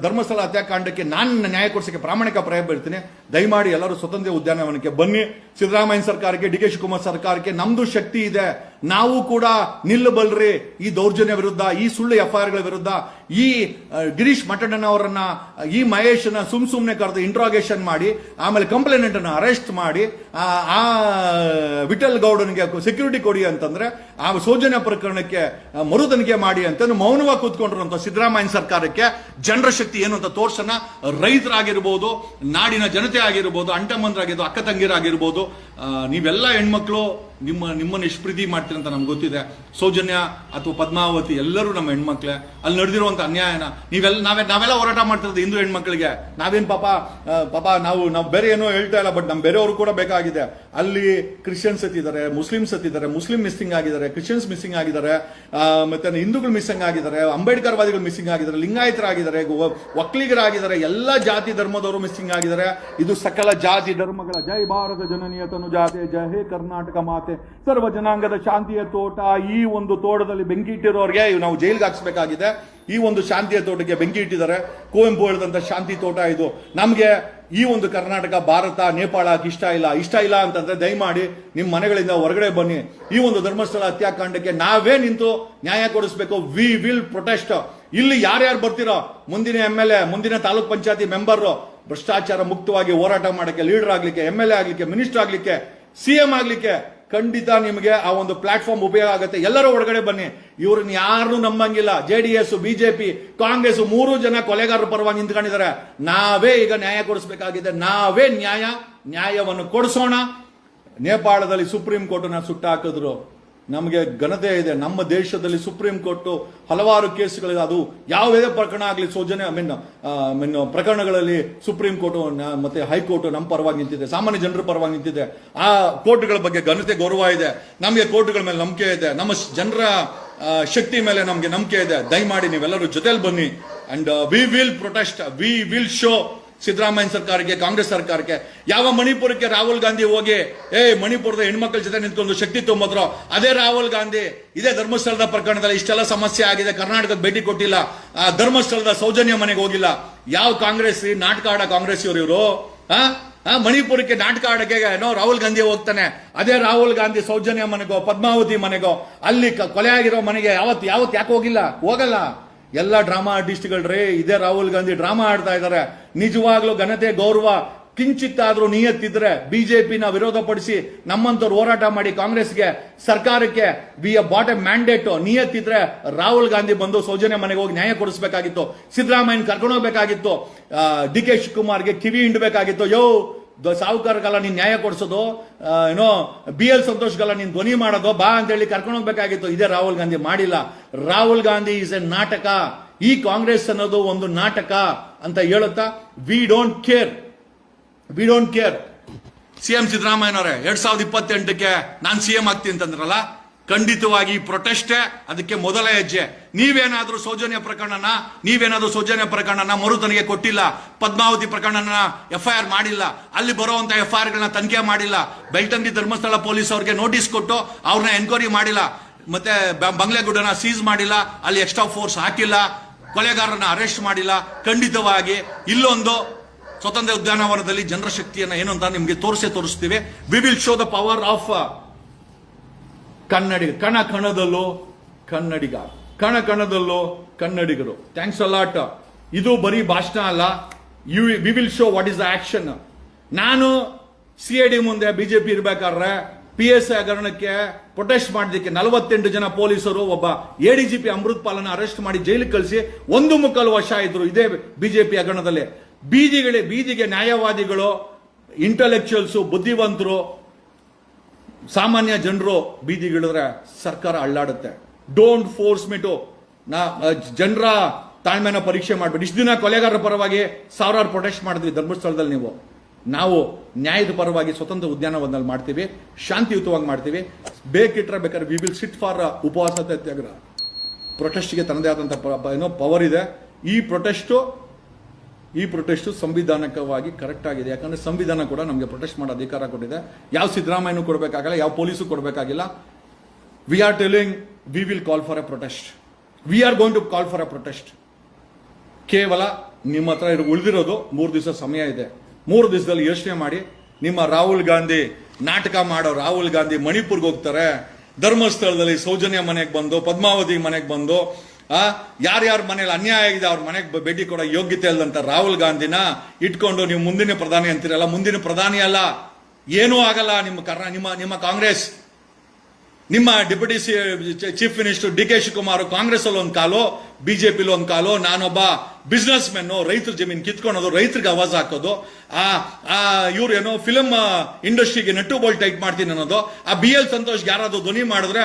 ಧರ್ಮಸ್ಥಳ ಹತ್ಯಾಕಾಂಡಕ್ಕೆ ನಾನು ನ್ಯಾಯ ಕೊಡಿಸೋಕ್ಕೆ ಪ್ರಾಮಾಣಿಕ ಪ್ರಯತ್ನ ಇರ್ತೀನಿ. ದಯಮಾಡಿ ಎಲ್ಲರೂ ಸ್ವತಂತ್ರ ಉದ್ಯಾನವನಕ್ಕೆ ಬನ್ನಿ. ಸಿದ್ದರಾಮಯ್ಯ ಸರ್ಕಾರಕ್ಕೆ, ಡಿ ಕೆ ಶಿವಕುಮಾರ್ ಸರ್ಕಾರಕ್ಕೆ ನಮ್ದು ಶಕ್ತಿ ಇದೆ, ನಾವು ಕೂಡ ನಿಲ್ಲಬಲ್ರಿ ಈ ದೌರ್ಜನ್ಯ ವಿರುದ್ಧ, ಈ ಸುಳ್ಳು FIR ಗಳ ವಿರುದ್ಧ. ಈ ಗಿರೀಶ್ ಮಠಣ್ಣನವರನ್ನ, ಈ ಮಹೇಶನ ಸುಮ್ನೆ ಕರೆದು ಇಂಟ್ರಾಗೇಷನ್ ಮಾಡಿ ಆಮೇಲೆ ಕಂಪ್ಲೇನೆಂಟ್ ಅನ್ನು ಅರೆಸ್ಟ್ ಮಾಡಿ ಆ ವಿಠಲ್ ಗೌಡನಿಗೆ ಸೆಕ್ಯೂರಿಟಿ ಕೊಡಿ ಅಂತಂದ್ರೆ ಆ ಸೌಜನ್ಯ ಪ್ರಕರಣಕ್ಕೆ ಮರು ತನಿಖೆ ಮಾಡಿ ಅಂತ ಮೌನವಾಗಿ ಕೂತ್ಕೊಂಡಿರುವಂತ ಸಿದ್ದರಾಮಯ್ಯ ಸರ್ಕಾರಕ್ಕೆ ಜನರ ಶಕ್ತಿ ಏನು ಅಂತ ತೋರ್ಸೋಣ. ರೈತರಾಗಿರ್ಬೋದು, ನಾಡಿನ ಜನತೆ ಆಗಿರ್ಬೋದು, ಅಂಟಮಂದ್ರಾಗಿರ್ಬೋದು, ಅಕ್ಕ ತಂಗಿರಾಗಿರ್ಬೋದು, ನೀವೆಲ್ಲ ಹೆಣ್ಮಕ್ಳು ನಿಮ್ಮನ್ನು ಎಷ್ಟು ಪ್ರೀತಿ ಮಾಡ್ತೀರಿ ಅಂತ ನಮ್ಗೆ ಗೊತ್ತಿದೆ. ಸೌಜನ್ಯ ಅಥವಾ ಪದ್ಮಾವತಿ ಎಲ್ಲರೂ ನಮ್ಮ ಹೆಣ್ಮಕ್ಳೇ. ಅಲ್ಲಿ ನಡೆದಿರುವಂತ ಅನ್ಯಾಯನ ನಾವೆಲ್ಲ ಹೋರಾಟ ಮಾಡ್ತಿರೋದು ಹಿಂದೂ ಹೆಣ್ಮಕ್ಳಿಗೆ. ನಾವೇನು ಪಾಪ ನಾವು ಬೇರೆ ಏನೋ ಹೇಳ್ತಾ ಇಲ್ಲ, ಬಟ್ ನಮ್ ಬೇರೆಯವರು ಕೂಡ ಬೇಕಾಗಿದೆ. ಅಲ್ಲಿ ಕ್ರಿಶ್ಚಿಯನ್ಸ್ ಎತ್ತಿದ್ದಾರೆ, ಮುಸ್ಲಿಮ್ಸ್ ಎತ್ತಿದ್ದಾರೆ, ಮುಸ್ಲಿಂ ಮಿಸ್ಸಿಂಗ್ ಆಗಿದ್ದಾರೆ, ಕ್ರಿಶ್ಚಿಯನ್ಸ್ ಮಿಸ್ಸಿಂಗ್ ಆಗಿದ್ದಾರೆ, ಮತ್ತೆ ಹಿಂದೂಗಳು ಮಿಸ್ಸಿಂಗ್ ಆಗಿದ್ದಾರೆ, ಅಂಬೇಡ್ಕರ್ ವಾದಿಗಳು ಮಿಸ್ಸಿಂಗ್ ಆಗಿದ್ದಾರೆ, ಲಿಂಗಾಯತರಾಗಿದ್ದಾರೆ, ಒಕ್ಕಲಿಗರಾಗಿದ್ದಾರೆ, ಎಲ್ಲ ಜಾತಿ ಧರ್ಮದವರು ಮಿಸ್ಸಿಂಗ್ ಆಗಿದ್ದಾರೆ. ಇದು ಸಕಲ ಜಾತಿ ಧರ್ಮಗಳ ಜೈ ಭಾರತ ಜನನೀಯ ತನು ಜಾತೆ, ಜಯ ಹೇ ಕರ್ನಾಟಕ ಮಾತೆ, ಸರ್ವ ಜನಾಂಗದ ಶಾಂತಿಯ ತೋಟ. ಈ ಒಂದು ತೋಟದಲ್ಲಿ ಬೆಂಕಿ ಇಟ್ಟಿರೋರಿಗೆ ನಾವು ಜೈಲ್ಗೆ ಹಾಕ್ಸ್ಬೇಕಾಗಿದೆ. ಈ ಒಂದು ಶಾಂತಿಯ ತೋಟಕ್ಕೆ ಬೆಂಕಿ ಇಟ್ಟಿದ್ದಾರೆ. ಕುವೆಂಪು ಹೇಳಿದಂತ ಶಾಂತಿ ತೋಟ ಇದು. ನಮ್ಗೆ ಈ ಒಂದು ಕರ್ನಾಟಕ, ಭಾರತ, ನೇಪಾಳ ಇಷ್ಟ ಇಲ್ಲ ಅಂತಂದ್ರೆ ದಯಮಾಡಿ ನಿಮ್ಮ ಮನೆಗಳಿಂದ ಹೊರಗಡೆ ಬನ್ನಿ. ಈ ಒಂದು ಧರ್ಮಸ್ಥಳ ಹತ್ಯಾಕಾಂಡಕ್ಕೆ ನಾವೇ ನಿಂತು ನ್ಯಾಯ ಕೊಡಿಸ್ಬೇಕು. We will protest. ಇಲ್ಲಿ ಯಾರ್ಯಾರು ಬರ್ತಿರೋ, ಮುಂದಿನ MLA, ಮುಂದಿನ ತಾಲೂಕ್ ಪಂಚಾಯತಿ ಮೆಂಬರ್, ಭ್ರಷ್ಟಾಚಾರ ಮುಕ್ತವಾಗಿ ಹೋರಾಟ ಮಾಡಕ್ಕೆ, ಲೀಡರ್ ಆಗ್ಲಿಕ್ಕೆ, MLA ಆಗ್ಲಿಕ್ಕೆ, ಮಿನಿಸ್ಟರ್ ಆಗ್ಲಿಕ್ಕೆ, CM ಆಗ್ಲಿಕ್ಕೆ ಖಂಡಿತ ನಿಮಗೆ ಆ ಒಂದು ಪ್ಲಾಟ್ಫಾರ್ಮ್ ಉಪಯೋಗ ಆಗುತ್ತೆ. ಎಲ್ಲರೂ ಹೊರಗಡೆ ಬನ್ನಿ. ಇವ್ರನ್ನ ಯಾರು ನಂಬಂಗಿಲ್ಲ. JDS, BJP, ಕಾಂಗ್ರೆಸ್ 3 ಜನ ಕೊಲೆಗಾರರ ಪರವಾಗಿ ನಿಂತ್ಕೊಂಡಿದ್ದಾರೆ. ನಾವೇ ಈಗ ನ್ಯಾಯ ಕೊಡಿಸಬೇಕಾಗಿದೆ. ನಾವೇ ನ್ಯಾಯವನ್ನು ಕೊಡಿಸೋಣ. ನೇಪಾಳದಲ್ಲಿ ಸುಪ್ರೀಂ ಕೋರ್ಟ್ನ ಸುಟ್ಟಾಕಿದ್ರು. ನಮಗೆ ಘನತೆ ಇದೆ. ನಮ್ಮ ದೇಶದಲ್ಲಿ ಸುಪ್ರೀಂ ಕೋರ್ಟ್ ಹಲವಾರು ಕೇಸ್ಗಳಿದೆ. ಅದು ಯಾವುದೇ ಪ್ರಕರಣ ಆಗಲಿ, ಸೌಜನ್ಯ ಪ್ರಕರಣಗಳಲ್ಲಿ ಸುಪ್ರೀಂ ಕೋರ್ಟ್ ಮತ್ತೆ ಹೈಕೋರ್ಟ್ ನಮ್ಮ ಪರವಾಗಿ ನಿಂತಿದೆ, ಸಾಮಾನ್ಯ ಜನರ ಪರವಾಗಿ ನಿಂತಿದೆ. ಆ ಕೋರ್ಟ್ಗಳ ಬಗ್ಗೆ ಘನತೆ ಗೌರವ ಇದೆ. ನಮಗೆ ಕೋರ್ಟ್ಗಳ ಮೇಲೆ ನಂಬಿಕೆ ಇದೆ. ನಮ್ಮ ಜನರ ಶಕ್ತಿ ಮೇಲೆ ನಮಗೆ ನಂಬಿಕೆ ಇದೆ. ದಯಮಾಡಿ ನೀವೆಲ್ಲರೂ ಜೊತೆಲಿ ಬನ್ನಿ. And we will protest, V will show Siddaramaiah ಸರ್ಕಾರಕ್ಕೆ, ಕಾಂಗ್ರೆಸ್ ಸರ್ಕಾರಕ್ಕೆ. ಯಾವ ಮಣಿಪುರಕ್ಕೆ ರಾಹುಲ್ ಗಾಂಧಿ ಹೋಗಿ ಮಣಿಪುರದ ಹೆಣ್ಮಕ್ಳ ಜೊತೆ ನಿಂತ್ಕೊಂಡು ಶಕ್ತಿ ತುಂಬಿದ್ರು, ಅದೇ ರಾಹುಲ್ ಗಾಂಧಿ ಇದೇ ಧರ್ಮಸ್ಥಳದ ಪ್ರಕರಣದಲ್ಲಿ ಇಷ್ಟೆಲ್ಲ ಸಮಸ್ಯೆ ಆಗಿದೆ, ಕರ್ನಾಟಕಕ್ಕೆ ಭೇಟಿ ಕೊಟ್ಟಿಲ್ಲ, ಧರ್ಮಸ್ಥಳದ ಸೌಜನ್ಯ ಮನೆಗೆ ಹೋಗಿಲ್ಲ. ಯಾವ ಕಾಂಗ್ರೆಸ್ ನಾಟಕ ಆಡ ಕಾಂಗ್ರೆಸ್ ಇವರು? ಮಣಿಪುರಕ್ಕೆ ನಾಟಕ ಆಡಕ್ಕೆ ರಾಹುಲ್ ಗಾಂಧಿ ಹೋಗ್ತಾನೆ. ಅದೇ ರಾಹುಲ್ ಗಾಂಧಿ ಸೌಜನ್ಯ ಮನೆಗೋ, ಪದ್ಮಾವತಿ ಮನೆಗೋ, ಅಲ್ಲಿ ಕೊಲೆ ಆಗಿರೋ ಮನೆಗೆ ಯಾವತ್ತು ಯಾಕೆ ಹೋಗಲ್ಲ. ಎಲ್ಲ ಡ್ರಾಮಾ ಆರ್ಟಿಸ್ಟ್ಗಳ್ರಿ. ಇದೇ ರಾಹುಲ್ ಗಾಂಧಿ ಡ್ರಾಮಾ ಆಡ್ತಾ ಇದ್ದಾರೆ. ನಿಜವಾಗ್ಲೂ ಘನತೆ ಗೌರವ ಕಿಂಚಿತ್ತಾದ್ರೂ ನಿಯತ್ತಿದ್ರೆ ಬಿಜೆಪಿನ ವಿರೋಧ ಪಡಿಸಿ ನಮ್ಮಂತವ್ರು ಹೋರಾಟ ಮಾಡಿ ಕಾಂಗ್ರೆಸ್ಗೆ, ಸರ್ಕಾರಕ್ಕೆ ವಿ ಬಾಟ್ ಎ ಮ್ಯಾಂಡೇಟ್ ನಿಯತ್ತಿದ್ರೆ ರಾಹುಲ್ ಗಾಂಧಿ ಬಂದು ಸೌಜನ್ಯ ಮನೆಗೆ ಹೋಗಿ ನ್ಯಾಯ ಕೊಡಿಸಬೇಕಾಗಿತ್ತು. ಸಿದ್ದರಾಮಯ್ಯನ ಕರ್ಕೊಂಡು ಹೋಗ್ಬೇಕಾಗಿತ್ತು. ಡಿ ಕೆ ಶಿವಕುಮಾರ್ಗೆ ಕಿವಿ ಹಿಂಡಬೇಕಾಗಿತ್ತು. ಸಾಹುಕಾರಗಲ್ಲ ನೀನ್ ನ್ಯಾಯ ಕೊಡಿಸೋದು, BL ಸಂತೋಷ್ಗಲ್ಲ ನೀನ್ ಧ್ವನಿ ಮಾಡೋದು, ಬಾ ಅಂತ ಹೇಳಿ ಕರ್ಕೊಂಡು ಹೋಗ್ಬೇಕಾಗಿತ್ತು. ಇದೇ ರಾಹುಲ್ ಗಾಂಧಿ ಮಾಡಿಲ್ಲ. ರಾಹುಲ್ ಗಾಂಧಿ ಇಸ್ ಎ ನಾಟಕ. ಈ ಕಾಂಗ್ರೆಸ್ ಅನ್ನೋದು ಒಂದು ನಾಟಕ ಅಂತ ಹೇಳುತ್ತಾ ವಿ ಡೋಂಟ್ ಕೇರ್. CM ಸಿದ್ದರಾಮಯ್ಯನವರೇ 2028ಕ್ಕೆ ನಾನು CM ಆಗ್ತೀನಿ ಅಂತಂದ್ರಲ್ಲ, ಖಂಡಿತವಾಗಿ ಪ್ರೊಟೆಸ್ಟೇ ಅದಕ್ಕೆ ಮೊದಲ ಹೆಜ್ಜೆ. ನೀವೇನಾದ್ರೂ ಸೌಜನ್ಯ ಪ್ರಕರಣನ ಮರು ತನಿಖೆ ಕೊಟ್ಟಿಲ್ಲ, ಪದ್ಮಾವತಿ ಪ್ರಕರಣನ FIR ಮಾಡಿಲ್ಲ, ಅಲ್ಲಿ ಬರುವಂತ FIR ಗಳನ್ನ ತನಿಖೆ ಮಾಡಿಲ್ಲ, ಬೆಳ್ತಂಗಡಿ ಧರ್ಮಸ್ಥಳ ಪೊಲೀಸ್ ಅವ್ರಿಗೆ ನೋಟಿಸ್ ಕೊಟ್ಟು ಅವ್ರನ್ನ ಎನ್ಕ್ವೈರಿ ಮಾಡಿಲ್ಲ, ಮತ್ತೆ ಬಂಗ್ಲೆಗುಡ್ಡನ ಸೀಸ್ ಮಾಡಿಲ್ಲ, ಅಲ್ಲಿ ಎಕ್ಸ್ಟ್ರಾ ಫೋರ್ಸ್ ಹಾಕಿಲ್ಲ, ಕೊಲೆಗಾರರನ್ನ ಅರೆಸ್ಟ್ ಮಾಡಿಲ್ಲ. ಖಂಡಿತವಾಗಿ ಇಲ್ಲೊಂದು ಸ್ವತಂತ್ರ ಉದ್ಯಾನವನದಲ್ಲಿ ಜನರ ಶಕ್ತಿಯನ್ನ ಏನು ಅಂತ ನಿಮ್ಗೆ ತೋರಿಸ್ತೀವಿ. We will show the power of Kannadiga. ಕಣದಲ್ಲೂ ಕನ್ನಡಿಗರು. Thanks a lot. ಇದು ಬರೀ ಭಾಷಣ ಅಲ್ಲ. We will show what is the action. ನಾನು CID ಮುಂದೆ ಬಿಜೆಪಿ ಇರ್ಬೇಕಾದ್ರೆ PSI ಹಗರಣಕ್ಕೆ ಪ್ರೊಟೆಸ್ಟ್ ಮಾಡೋದಕ್ಕೆ 48 ಜನ ಪೊಲೀಸರು, ಒಬ್ಬ ADGP ಅಮೃತ್ ಪಾಲನ ಅರೆಸ್ಟ್ ಮಾಡಿ ಜೈಲಿಗೆ ಕಳಿಸಿ 1.25 ವರ್ಷ ಇದ್ರು ಇದೇ ಬಿಜೆಪಿ ಹಗರಣದಲ್ಲಿ. ಬೀದಿಗೆ ನ್ಯಾಯವಾದಿಗಳು, ಇಂಟೆಲೆಕ್ಚುಯಲ್ಸ್, ಬುದ್ಧಿವಂತರು, ಸಾಮಾನ್ಯ ಜನರು ಬೀದಿಗಿಳಿದ್ರೆ ಸರ್ಕಾರ ಅಳ್ಳಾಡುತ್ತೆ. Don't force me to. ಜನರ ತಾಳ್ಮೆನ ಪರೀಕ್ಷೆ ಮಾಡ್ಬೇಡಿ. ಇಷ್ಟು ದಿನ ಕೊಲೆಗಾರರ ಪರವಾಗಿ ಸಾವಿರಾರು ಪ್ರೊಟೆಸ್ಟ್ ಮಾಡಿದ್ವಿ ಧರ್ಮಸ್ಥಳದಲ್ಲಿ. ನಾವು ನ್ಯಾಯದ ಪರವಾಗಿ ಸ್ವತಂತ್ರ ಉದ್ಯಾನವನದಲ್ಲಿ ಮಾಡ್ತೀವಿ, ಶಾಂತಿಯುತವಾಗಿ ಮಾಡ್ತೀವಿ. ಬೇಕಾದ್ರೆ ವಿ ವಿಲ್ ಸಿಟ್ ಫಾರ್ ಉಪವಾಸ ಸತ್ಯಾಗ್ರಹ. ಪ್ರೊಟೆಸ್ಟ್ಗೆ ತನ್ನದೇ ಆದಂಥ ಪವರ್ ಇದೆ. ಈ ಪ್ರೊಟೆಸ್ಟ್ ಸಂವಿಧಾನಿಕವಾಗಿ ಕರೆಕ್ಟ್ ಆಗಿದೆ. ಯಾಕಂದ್ರೆ ಸಂವಿಧಾನ ಕೂಡ ನಮಗೆ ಪ್ರೊಟೆಸ್ಟ್ ಮಾಡೋ ಅಧಿಕಾರ ಕೊಟ್ಟಿದೆ. ಯಾವ ಸಿದ್ದರಾಮಯ್ಯನೂ ಕೊಡಬೇಕಾಗಿಲ್ಲ, ಯಾವ ಪೊಲೀಸು ಕೊಡಬೇಕಾಗಿಲ್ಲ. We are telling we will call for a protest. We are going to call for a protest. ಕೇವಲ ನಿಮ್ಮ ಹತ್ರ ಉಳಿದಿರೋದು 3 ದಿವಸ ಸಮಯ ಇದೆ. 3 ದಿವಸದಲ್ಲಿ ಯೋಚನೆ ಮಾಡಿ. ನಿಮ್ಮ ರಾಹುಲ್ ಗಾಂಧಿ, ನಾಟಕ ಮಾಡೋ ರಾಹುಲ್ ಗಾಂಧಿ ಮಣಿಪುರ್ಗೆ ಹೋಗ್ತಾರೆ, ಧರ್ಮಸ್ಥಳದಲ್ಲಿ ಸೌಜನ್ಯ ಮನೆಗೆ ಬಂದು, ಪದ್ಮಾವತಿ ಮನೆಗೆ ಬಂದು, ಯಾರ್ಯಾರ ಮನೇಲಿ ಅನ್ಯಾಯ ಆಗಿದೆ ಅವ್ರ ಮನೆಗೆ ಭೇಟಿ ಕೊಡೋ ಯೋಗ್ಯತೆ ಅಲ್ಲಂತ ರಾಹುಲ್ ಗಾಂಧಿನ ಇಟ್ಕೊಂಡು ನೀವು ಮುಂದಿನ ಪ್ರಧಾನಿ ಅಂತೀರಲ್ಲ. ಮುಂದಿನ ಪ್ರಧಾನಿ ಅಲ್ಲ, ಏನೂ ಆಗಲ್ಲ. ನಿಮ್ಮ ಕಾಂಗ್ರೆಸ್, ನಿಮ್ಮ deputy chief minister D K Shivakumar Congress ಅಲ್ಲಿ ಒಂದು ಕಾಲು, ಬಿಜೆಪಿಲಿ ಒಂದು ಕಾಲು. ನಾನೊಬ್ಬ ಬಿಸ್ನೆಸ್ ಮೆನ್, ರೈತರ ಜಮೀನು ಕಿತ್ಕೊಳೋದು, ರೈತರಿಗೆ ಆವಾಜ್ ಹಾಕೋದು, ಇವ್ರು ಏನೋ ಫಿಲಂ ಇಂಡಸ್ಟ್ರಿಗೆ ನೆಟ್ಟು ಬೋಲ್ಟ್ ಟೈಟ್ ಮಾಡ್ತೀನಿ ಅನ್ನೋದು. ಆ BL ಸಂತೋಷ್ಗೆ ಯಾರಾದ್ರು ಧ್ವನಿ ಮಾಡಿದ್ರೆ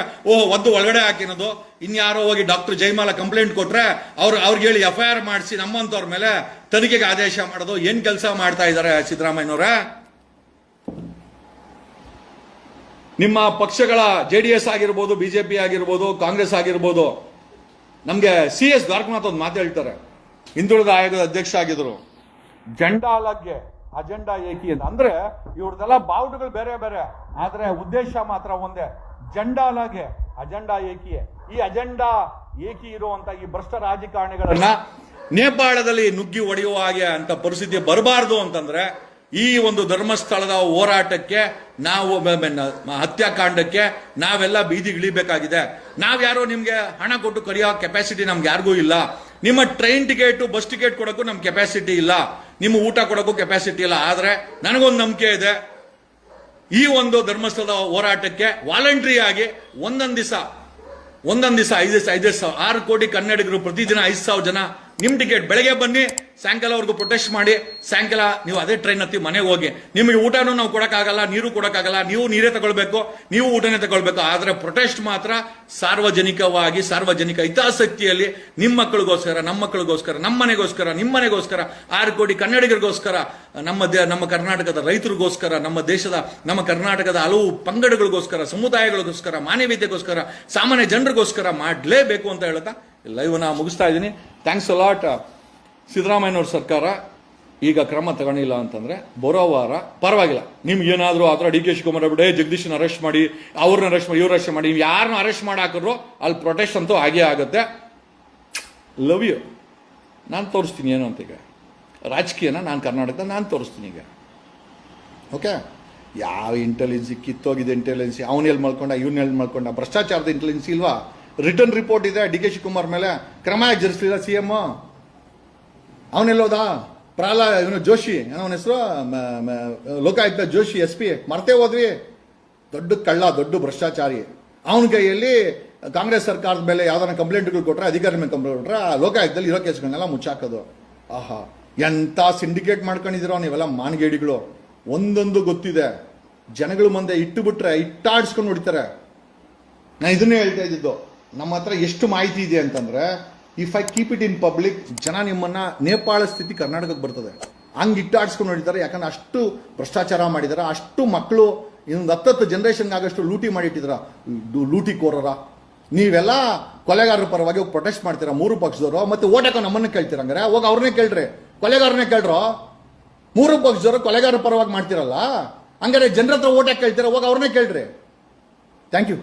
ಒದ್ದು ಒಳಗಡೆ ಹಾಕಿನೋದು. ಇನ್ಯಾರೋ ಹೋಗಿ ಡಾಕ್ಟರ್ ಜಯಮಾಲ ಕಂಪ್ಲೇಂಟ್ ಕೊಟ್ರೆ ಅವ್ರಿಗೆ ಹೇಳಿ FIR ಮಾಡಿಸಿ ನಮ್ಮಂತವ್ರ ಮೇಲೆ ತನಿಖೆಗೆ ಆದೇಶ ಮಾಡೋದು. ಏನ್ ಕೆಲಸ ಮಾಡ್ತಾ ಇದ್ದಾರೆ ಸಿದ್ದರಾಮಯ್ಯನವರೇ? ನಿಮ್ಮ ಪಕ್ಷಗಳ JDS ಆಗಿರ್ಬೋದು, ಬಿಜೆಪಿ ಆಗಿರ್ಬೋದು, ಕಾಂಗ್ರೆಸ್ ಆಗಿರ್ಬೋದು, ನಮ್ಗೆ CS ದ್ವಾರಕನಾಥ್ ಒಂದು ಮಾತು ಹೇಳ್ತಾರೆ. ಹಿಂದುಳಿದ ಆಯೋಗದ ಅಧ್ಯಕ್ಷ ಆಗಿದ್ರು. ಜೆಂಡಾ ಅಲಗ್ಗೆ ಅಜೆಂಡಾ ಏಕಿ ಅಂತ. ಅಂದ್ರೆ ಇವ್ರದೆಲ್ಲ ಬಾವುಟಗಳು ಬೇರೆ ಬೇರೆ, ಆದ್ರೆ ಉದ್ದೇಶ ಮಾತ್ರ ಒಂದೇ. ಜೆಂಡಾ ಅಲಗ್ಗೆ ಅಜೆಂಡಾ ಏಕಿಯೇ. ಈ ಅಜೆಂಡಾ ಏಕಿ ಇರುವಂತ ಈ ಭ್ರಷ್ಟ ರಾಜಕಾರಣಿಗಳನ್ನ ನೇಪಾಳದಲ್ಲಿ ನುಗ್ಗಿ ಹೊಡೆಯುವ ಹಾಗೆ ಅಂತ ಪರಿಸ್ಥಿತಿ ಬರಬಾರದು ಅಂತಂದ್ರೆ ಈ ಒಂದು ಧರ್ಮಸ್ಥಳದ ಹೋರಾಟಕ್ಕೆ, ನಾವು ಹತ್ಯಾಕಾಂಡಕ್ಕೆ ನಾವೆಲ್ಲ ಬೀದಿಗಿಳಿಬೇಕಾಗಿದೆ. ನಾವ್ಯಾರೋ ನಿಮ್ಗೆ ಹಣ ಕೊಟ್ಟು ಕರೆಯೋ ಕೆಪಾಸಿಟಿ ನಮ್ಗೆ ಯಾರಿಗೂ ಇಲ್ಲ. ನಿಮ್ಮ ಟ್ರೈನ್ ಟಿಕೆಟ್, ಬಸ್ ಟಿಕೆಟ್ ಕೊಡೋಕ್ಕೂ ನಮ್ ಕೆಪಾಸಿಟಿ ಇಲ್ಲ. ನಿಮ್ಮ ಊಟ ಕೊಡೋಕ್ಕೂ ಕೆಪಾಸಿಟಿ ಇಲ್ಲ. ಆದ್ರೆ ನನಗೊಂದು ನಂಬಿಕೆ ಇದೆ, ಈ ಒಂದು ಧರ್ಮಸ್ಥಳದ ಹೋರಾಟಕ್ಕೆ ವಾಲಂಟ್ರಿ ಆಗಿ ಒಂದೊಂದ್ ದಿವಸ 5,000 6 ಕೋಟಿ ಕನ್ನಡಿಗರು ಪ್ರತಿದಿನ 5,000 ಜನ ನಿಮ್ ಟಿಕೆಟ್ ಬೆಳಗ್ಗೆ ಬನ್ನಿ, ಸಾಯಂಕಾಲವರೆಗೂ ಪ್ರೊಟೆಸ್ಟ್ ಮಾಡಿ, ಸಾಯಂಕಾಲ ನೀವು ಅದೇ ಟ್ರೈನ್ ಹತ್ತಿ ಮನೆಗೆ ಹೋಗಿ. ನಿಮಗೆ ಊಟನೂ ನಾವು ಕೊಡಕ್ಕಾಗಲ್ಲ, ನೀರು ಕೊಡಕ್ಕಾಗಲ್ಲ, ನೀವು ನೀರೇ ತಗೊಳ್ಬೇಕು, ನೀವು ಊಟನೇ ತಗೊಳ್ಬೇಕು. ಆದ್ರೆ ಪ್ರೊಟೆಸ್ಟ್ ಮಾತ್ರ ಸಾರ್ವಜನಿಕವಾಗಿ, ಸಾರ್ವಜನಿಕ ಹಿತಾಸಕ್ತಿಯಲ್ಲಿ ನಿಮ್ಮ ಮಕ್ಕಳಿಗೋಸ್ಕರ, ನಮ್ಮ ಮಕ್ಕಳಿಗೋಸ್ಕರ, ನಮ್ಮ ಮನೆಗೋಸ್ಕರ, ನಿಮ್ಮ ಮನೆಗೋಸ್ಕರ, 6 ಕೋಟಿ ಕನ್ನಡಿಗರಿಗೋಸ್ಕರ, ನಮ್ಮ ಕರ್ನಾಟಕದ ರೈತರಿಗೋಸ್ಕರ, ನಮ್ಮ ದೇಶದ, ನಮ್ಮ ಕರ್ನಾಟಕದ ಹಲವು ಪಂಗಡಗಳಿಗೋಸ್ಕರ, ಸಮುದಾಯಗಳಿಗೋಸ್ಕರ, ಮಾನವೀಯತೆಗೋಸ್ಕರ, ಸಾಮಾನ್ಯ ಜನರಿಗೋಸ್ಕರ ಮಾಡಲೇಬೇಕು ಅಂತ ಹೇಳ್ತಾ ಲೈವ್ ನ ಮುಗಿಸ್ತಾ ಇದ್ದೀನಿ. Thanks a lot. ಸಿದ್ದರಾಮಯ್ಯನವ್ರ ಸರ್ಕಾರ ಈಗ ಕ್ರಮ ತಗೊಂಡಿಲ್ಲ ಅಂತಂದ್ರೆ ಬರೋ ವಾರ ಪರವಾಗಿಲ್ಲ, ನಿಮ್ಗೆ ಏನಾದ್ರು ಆ ಥರ ಡಿ ಕೆ ಶಿವಕುಮಾರ್ ಬಿಡೇ ಜಗದೀಶನ್ ಅರೆಸ್ಟ್ ಮಾಡಿ, ಅವ್ರನ್ನ ಅರೆಸ್ಟ್ ಮಾಡಿ, ಇವ್ರ ಅರೆಸ್ಟ್ ಮಾಡಿ, ಯಾರನ್ನ ಅರೆಸ್ಟ್ ಮಾಡಾಕಿದ್ರು ಅಲ್ಲಿ ಪ್ರೊಟೆಸ್ಟ್ ಅಂತೂ ಆಗೇ ಆಗುತ್ತೆ. Love you. ನಾನು ತೋರಿಸ್ತೀನಿ ಏನು ಅಂತ. ಈಗ ರಾಜಕೀಯನ ನಾನು ಕರ್ನಾಟಕದ ನಾನು ತೋರಿಸ್ತೀನಿ ಈಗ. ಓಕೆ, ಯಾವ ಇಂಟೆಲಿಜೆನ್ಸಿ ಕಿತ್ತೋಗಿದೆ ಇಂಟೆಲಿಜೆನ್ಸಿ, ಅವನೆಲ್ಲಿ ಮಾಡ್ಕೊಂಡ, ಇವನ್ನೆಲ್ಲಿ ಮಾಡ್ಕೊಂಡ, ಭ್ರಷ್ಟಾಚಾರದ ಇಂಟೆಲಿಜೆನ್ಸಿ ಇಲ್ವಾ? ರಿಟರ್ನ್ ರಿಪೋರ್ಟ್ ಇದೆ ಡಿ ಕೆ ಶಿವಕುಮಾರ್ ಮೇಲೆ, ಕ್ರಮ ಯಾಕೆ ಜರುಗಿಸಲಿಲ್ಲ CM? ಅವನೆಲ್ಲೋದ ಇವನು ಜೋಶಿ, ಅವನ ಹೆಸರು ಲೋಕಾಯುಕ್ತ ಜೋಶಿ, SP, ಮರ್ತೇ ಹೋದ್ವಿ. ದೊಡ್ಡ ಕಳ್ಳ, ದೊಡ್ಡ ಭ್ರಷ್ಟಾಚಾರಿ. ಅವನ ಕೈಯಲ್ಲಿ ಕಾಂಗ್ರೆಸ್ ಸರ್ಕಾರದ ಮೇಲೆ ಯಾವ್ದಾರ ಕಂಪ್ಲೇಂಟ್ಗಳು ಕೊಟ್ರೆ, ಅಧಿಕಾರಿ ಮೇಲೆ ಕಂಪ್ಲೇಂಟ್ ಕೊಟ್ರೆ, ಲೋಕಾಯುಕ್ತದಲ್ಲಿ ಇರೋ ಕೇಸ್ಗಳನ್ನೆಲ್ಲ ಮುಚ್ಚಾಕೋದು. ಆಹಾ, ಎಂತ ಸಿಂಡಿಕೇಟ್ ಮಾಡ್ಕೊಂಡಿದಿರೋ ನೀವೆಲ್ಲ ಮಾನಗೇಡಿಗಳು. ಒಂದೊಂದು ಗೊತ್ತಿದೆ, ಜನಗಳ ಮುಂದೆ ಇಟ್ಟು ಬಿಟ್ರೆ ಇಟ್ಟಾಡ್ಸ್ಕೊಂಡು ಹೊಡಿತಾರೆ. ನಾನು ಇದನ್ನೇ ಹೇಳ್ತಾ ಇದ್ದಿದ್ದು, ನಮ್ಮ ಹತ್ರ ಎಷ್ಟು ಮಾಹಿತಿ ಇದೆ ಅಂತಂದ್ರೆ, if I keep it in public, ಜನ ನಿಮ್ಮನ್ನ ನೇಪಾಳ ಸ್ಥಿತಿ ಕರ್ನಾಟಕಕ್ಕೆ ಬರ್ತದೆ ಹಂಗೆ ಇಟ್ಟಾಡ್ಸ್ಕೊಂಡು ನೋಡಿದ್ದಾರೆ. ಯಾಕಂದ್ರೆ ಅಷ್ಟು ಭ್ರಷ್ಟಾಚಾರ ಮಾಡಿದಾರೆ, ಅಷ್ಟು ಮಕ್ಕಳು ಇನ್ನೊಂದು 10 ಜನರೇಷನ್ಗೆ ಆಗಷ್ಟು ಲೂಟಿ ಮಾಡಿಟ್ಟಿದ್ರ. ಲೂಟಿ ಕೋರರ ನೀವೆಲ್ಲ ಕೊಲೆಗಾರರ ಪರವಾಗಿ ಪ್ರೊಟೆಸ್ಟ್ ಮಾಡ್ತೀರಾ 3 ಪಕ್ಷದವರು, ಮತ್ತೆ ಓಟಕ್ಕೆ ನಮ್ಮನ್ನ ಕೇಳ್ತೀರ. ಹಂಗಾರೆ ಹೋಗಿ ಅವ್ರನ್ನೇ ಕೇಳ್ರಿ, ಕೊಲೆಗಾರನೇ ಕೇಳ್ರೋ. 3 ಪಕ್ಷದವರು ಕೊಲೆಗಾರರ ಪರವಾಗಿ ಮಾಡ್ತಿರಲ್ಲ, ಹಂಗಾರೆ ಜನರ ಹತ್ರ ಓಟಕ್ಕೆ ಕೇಳ್ತೀರಾ, ಹೋಗಿ ಅವ್ರನ್ನೇ ಕೇಳ್ರಿ. Thank you.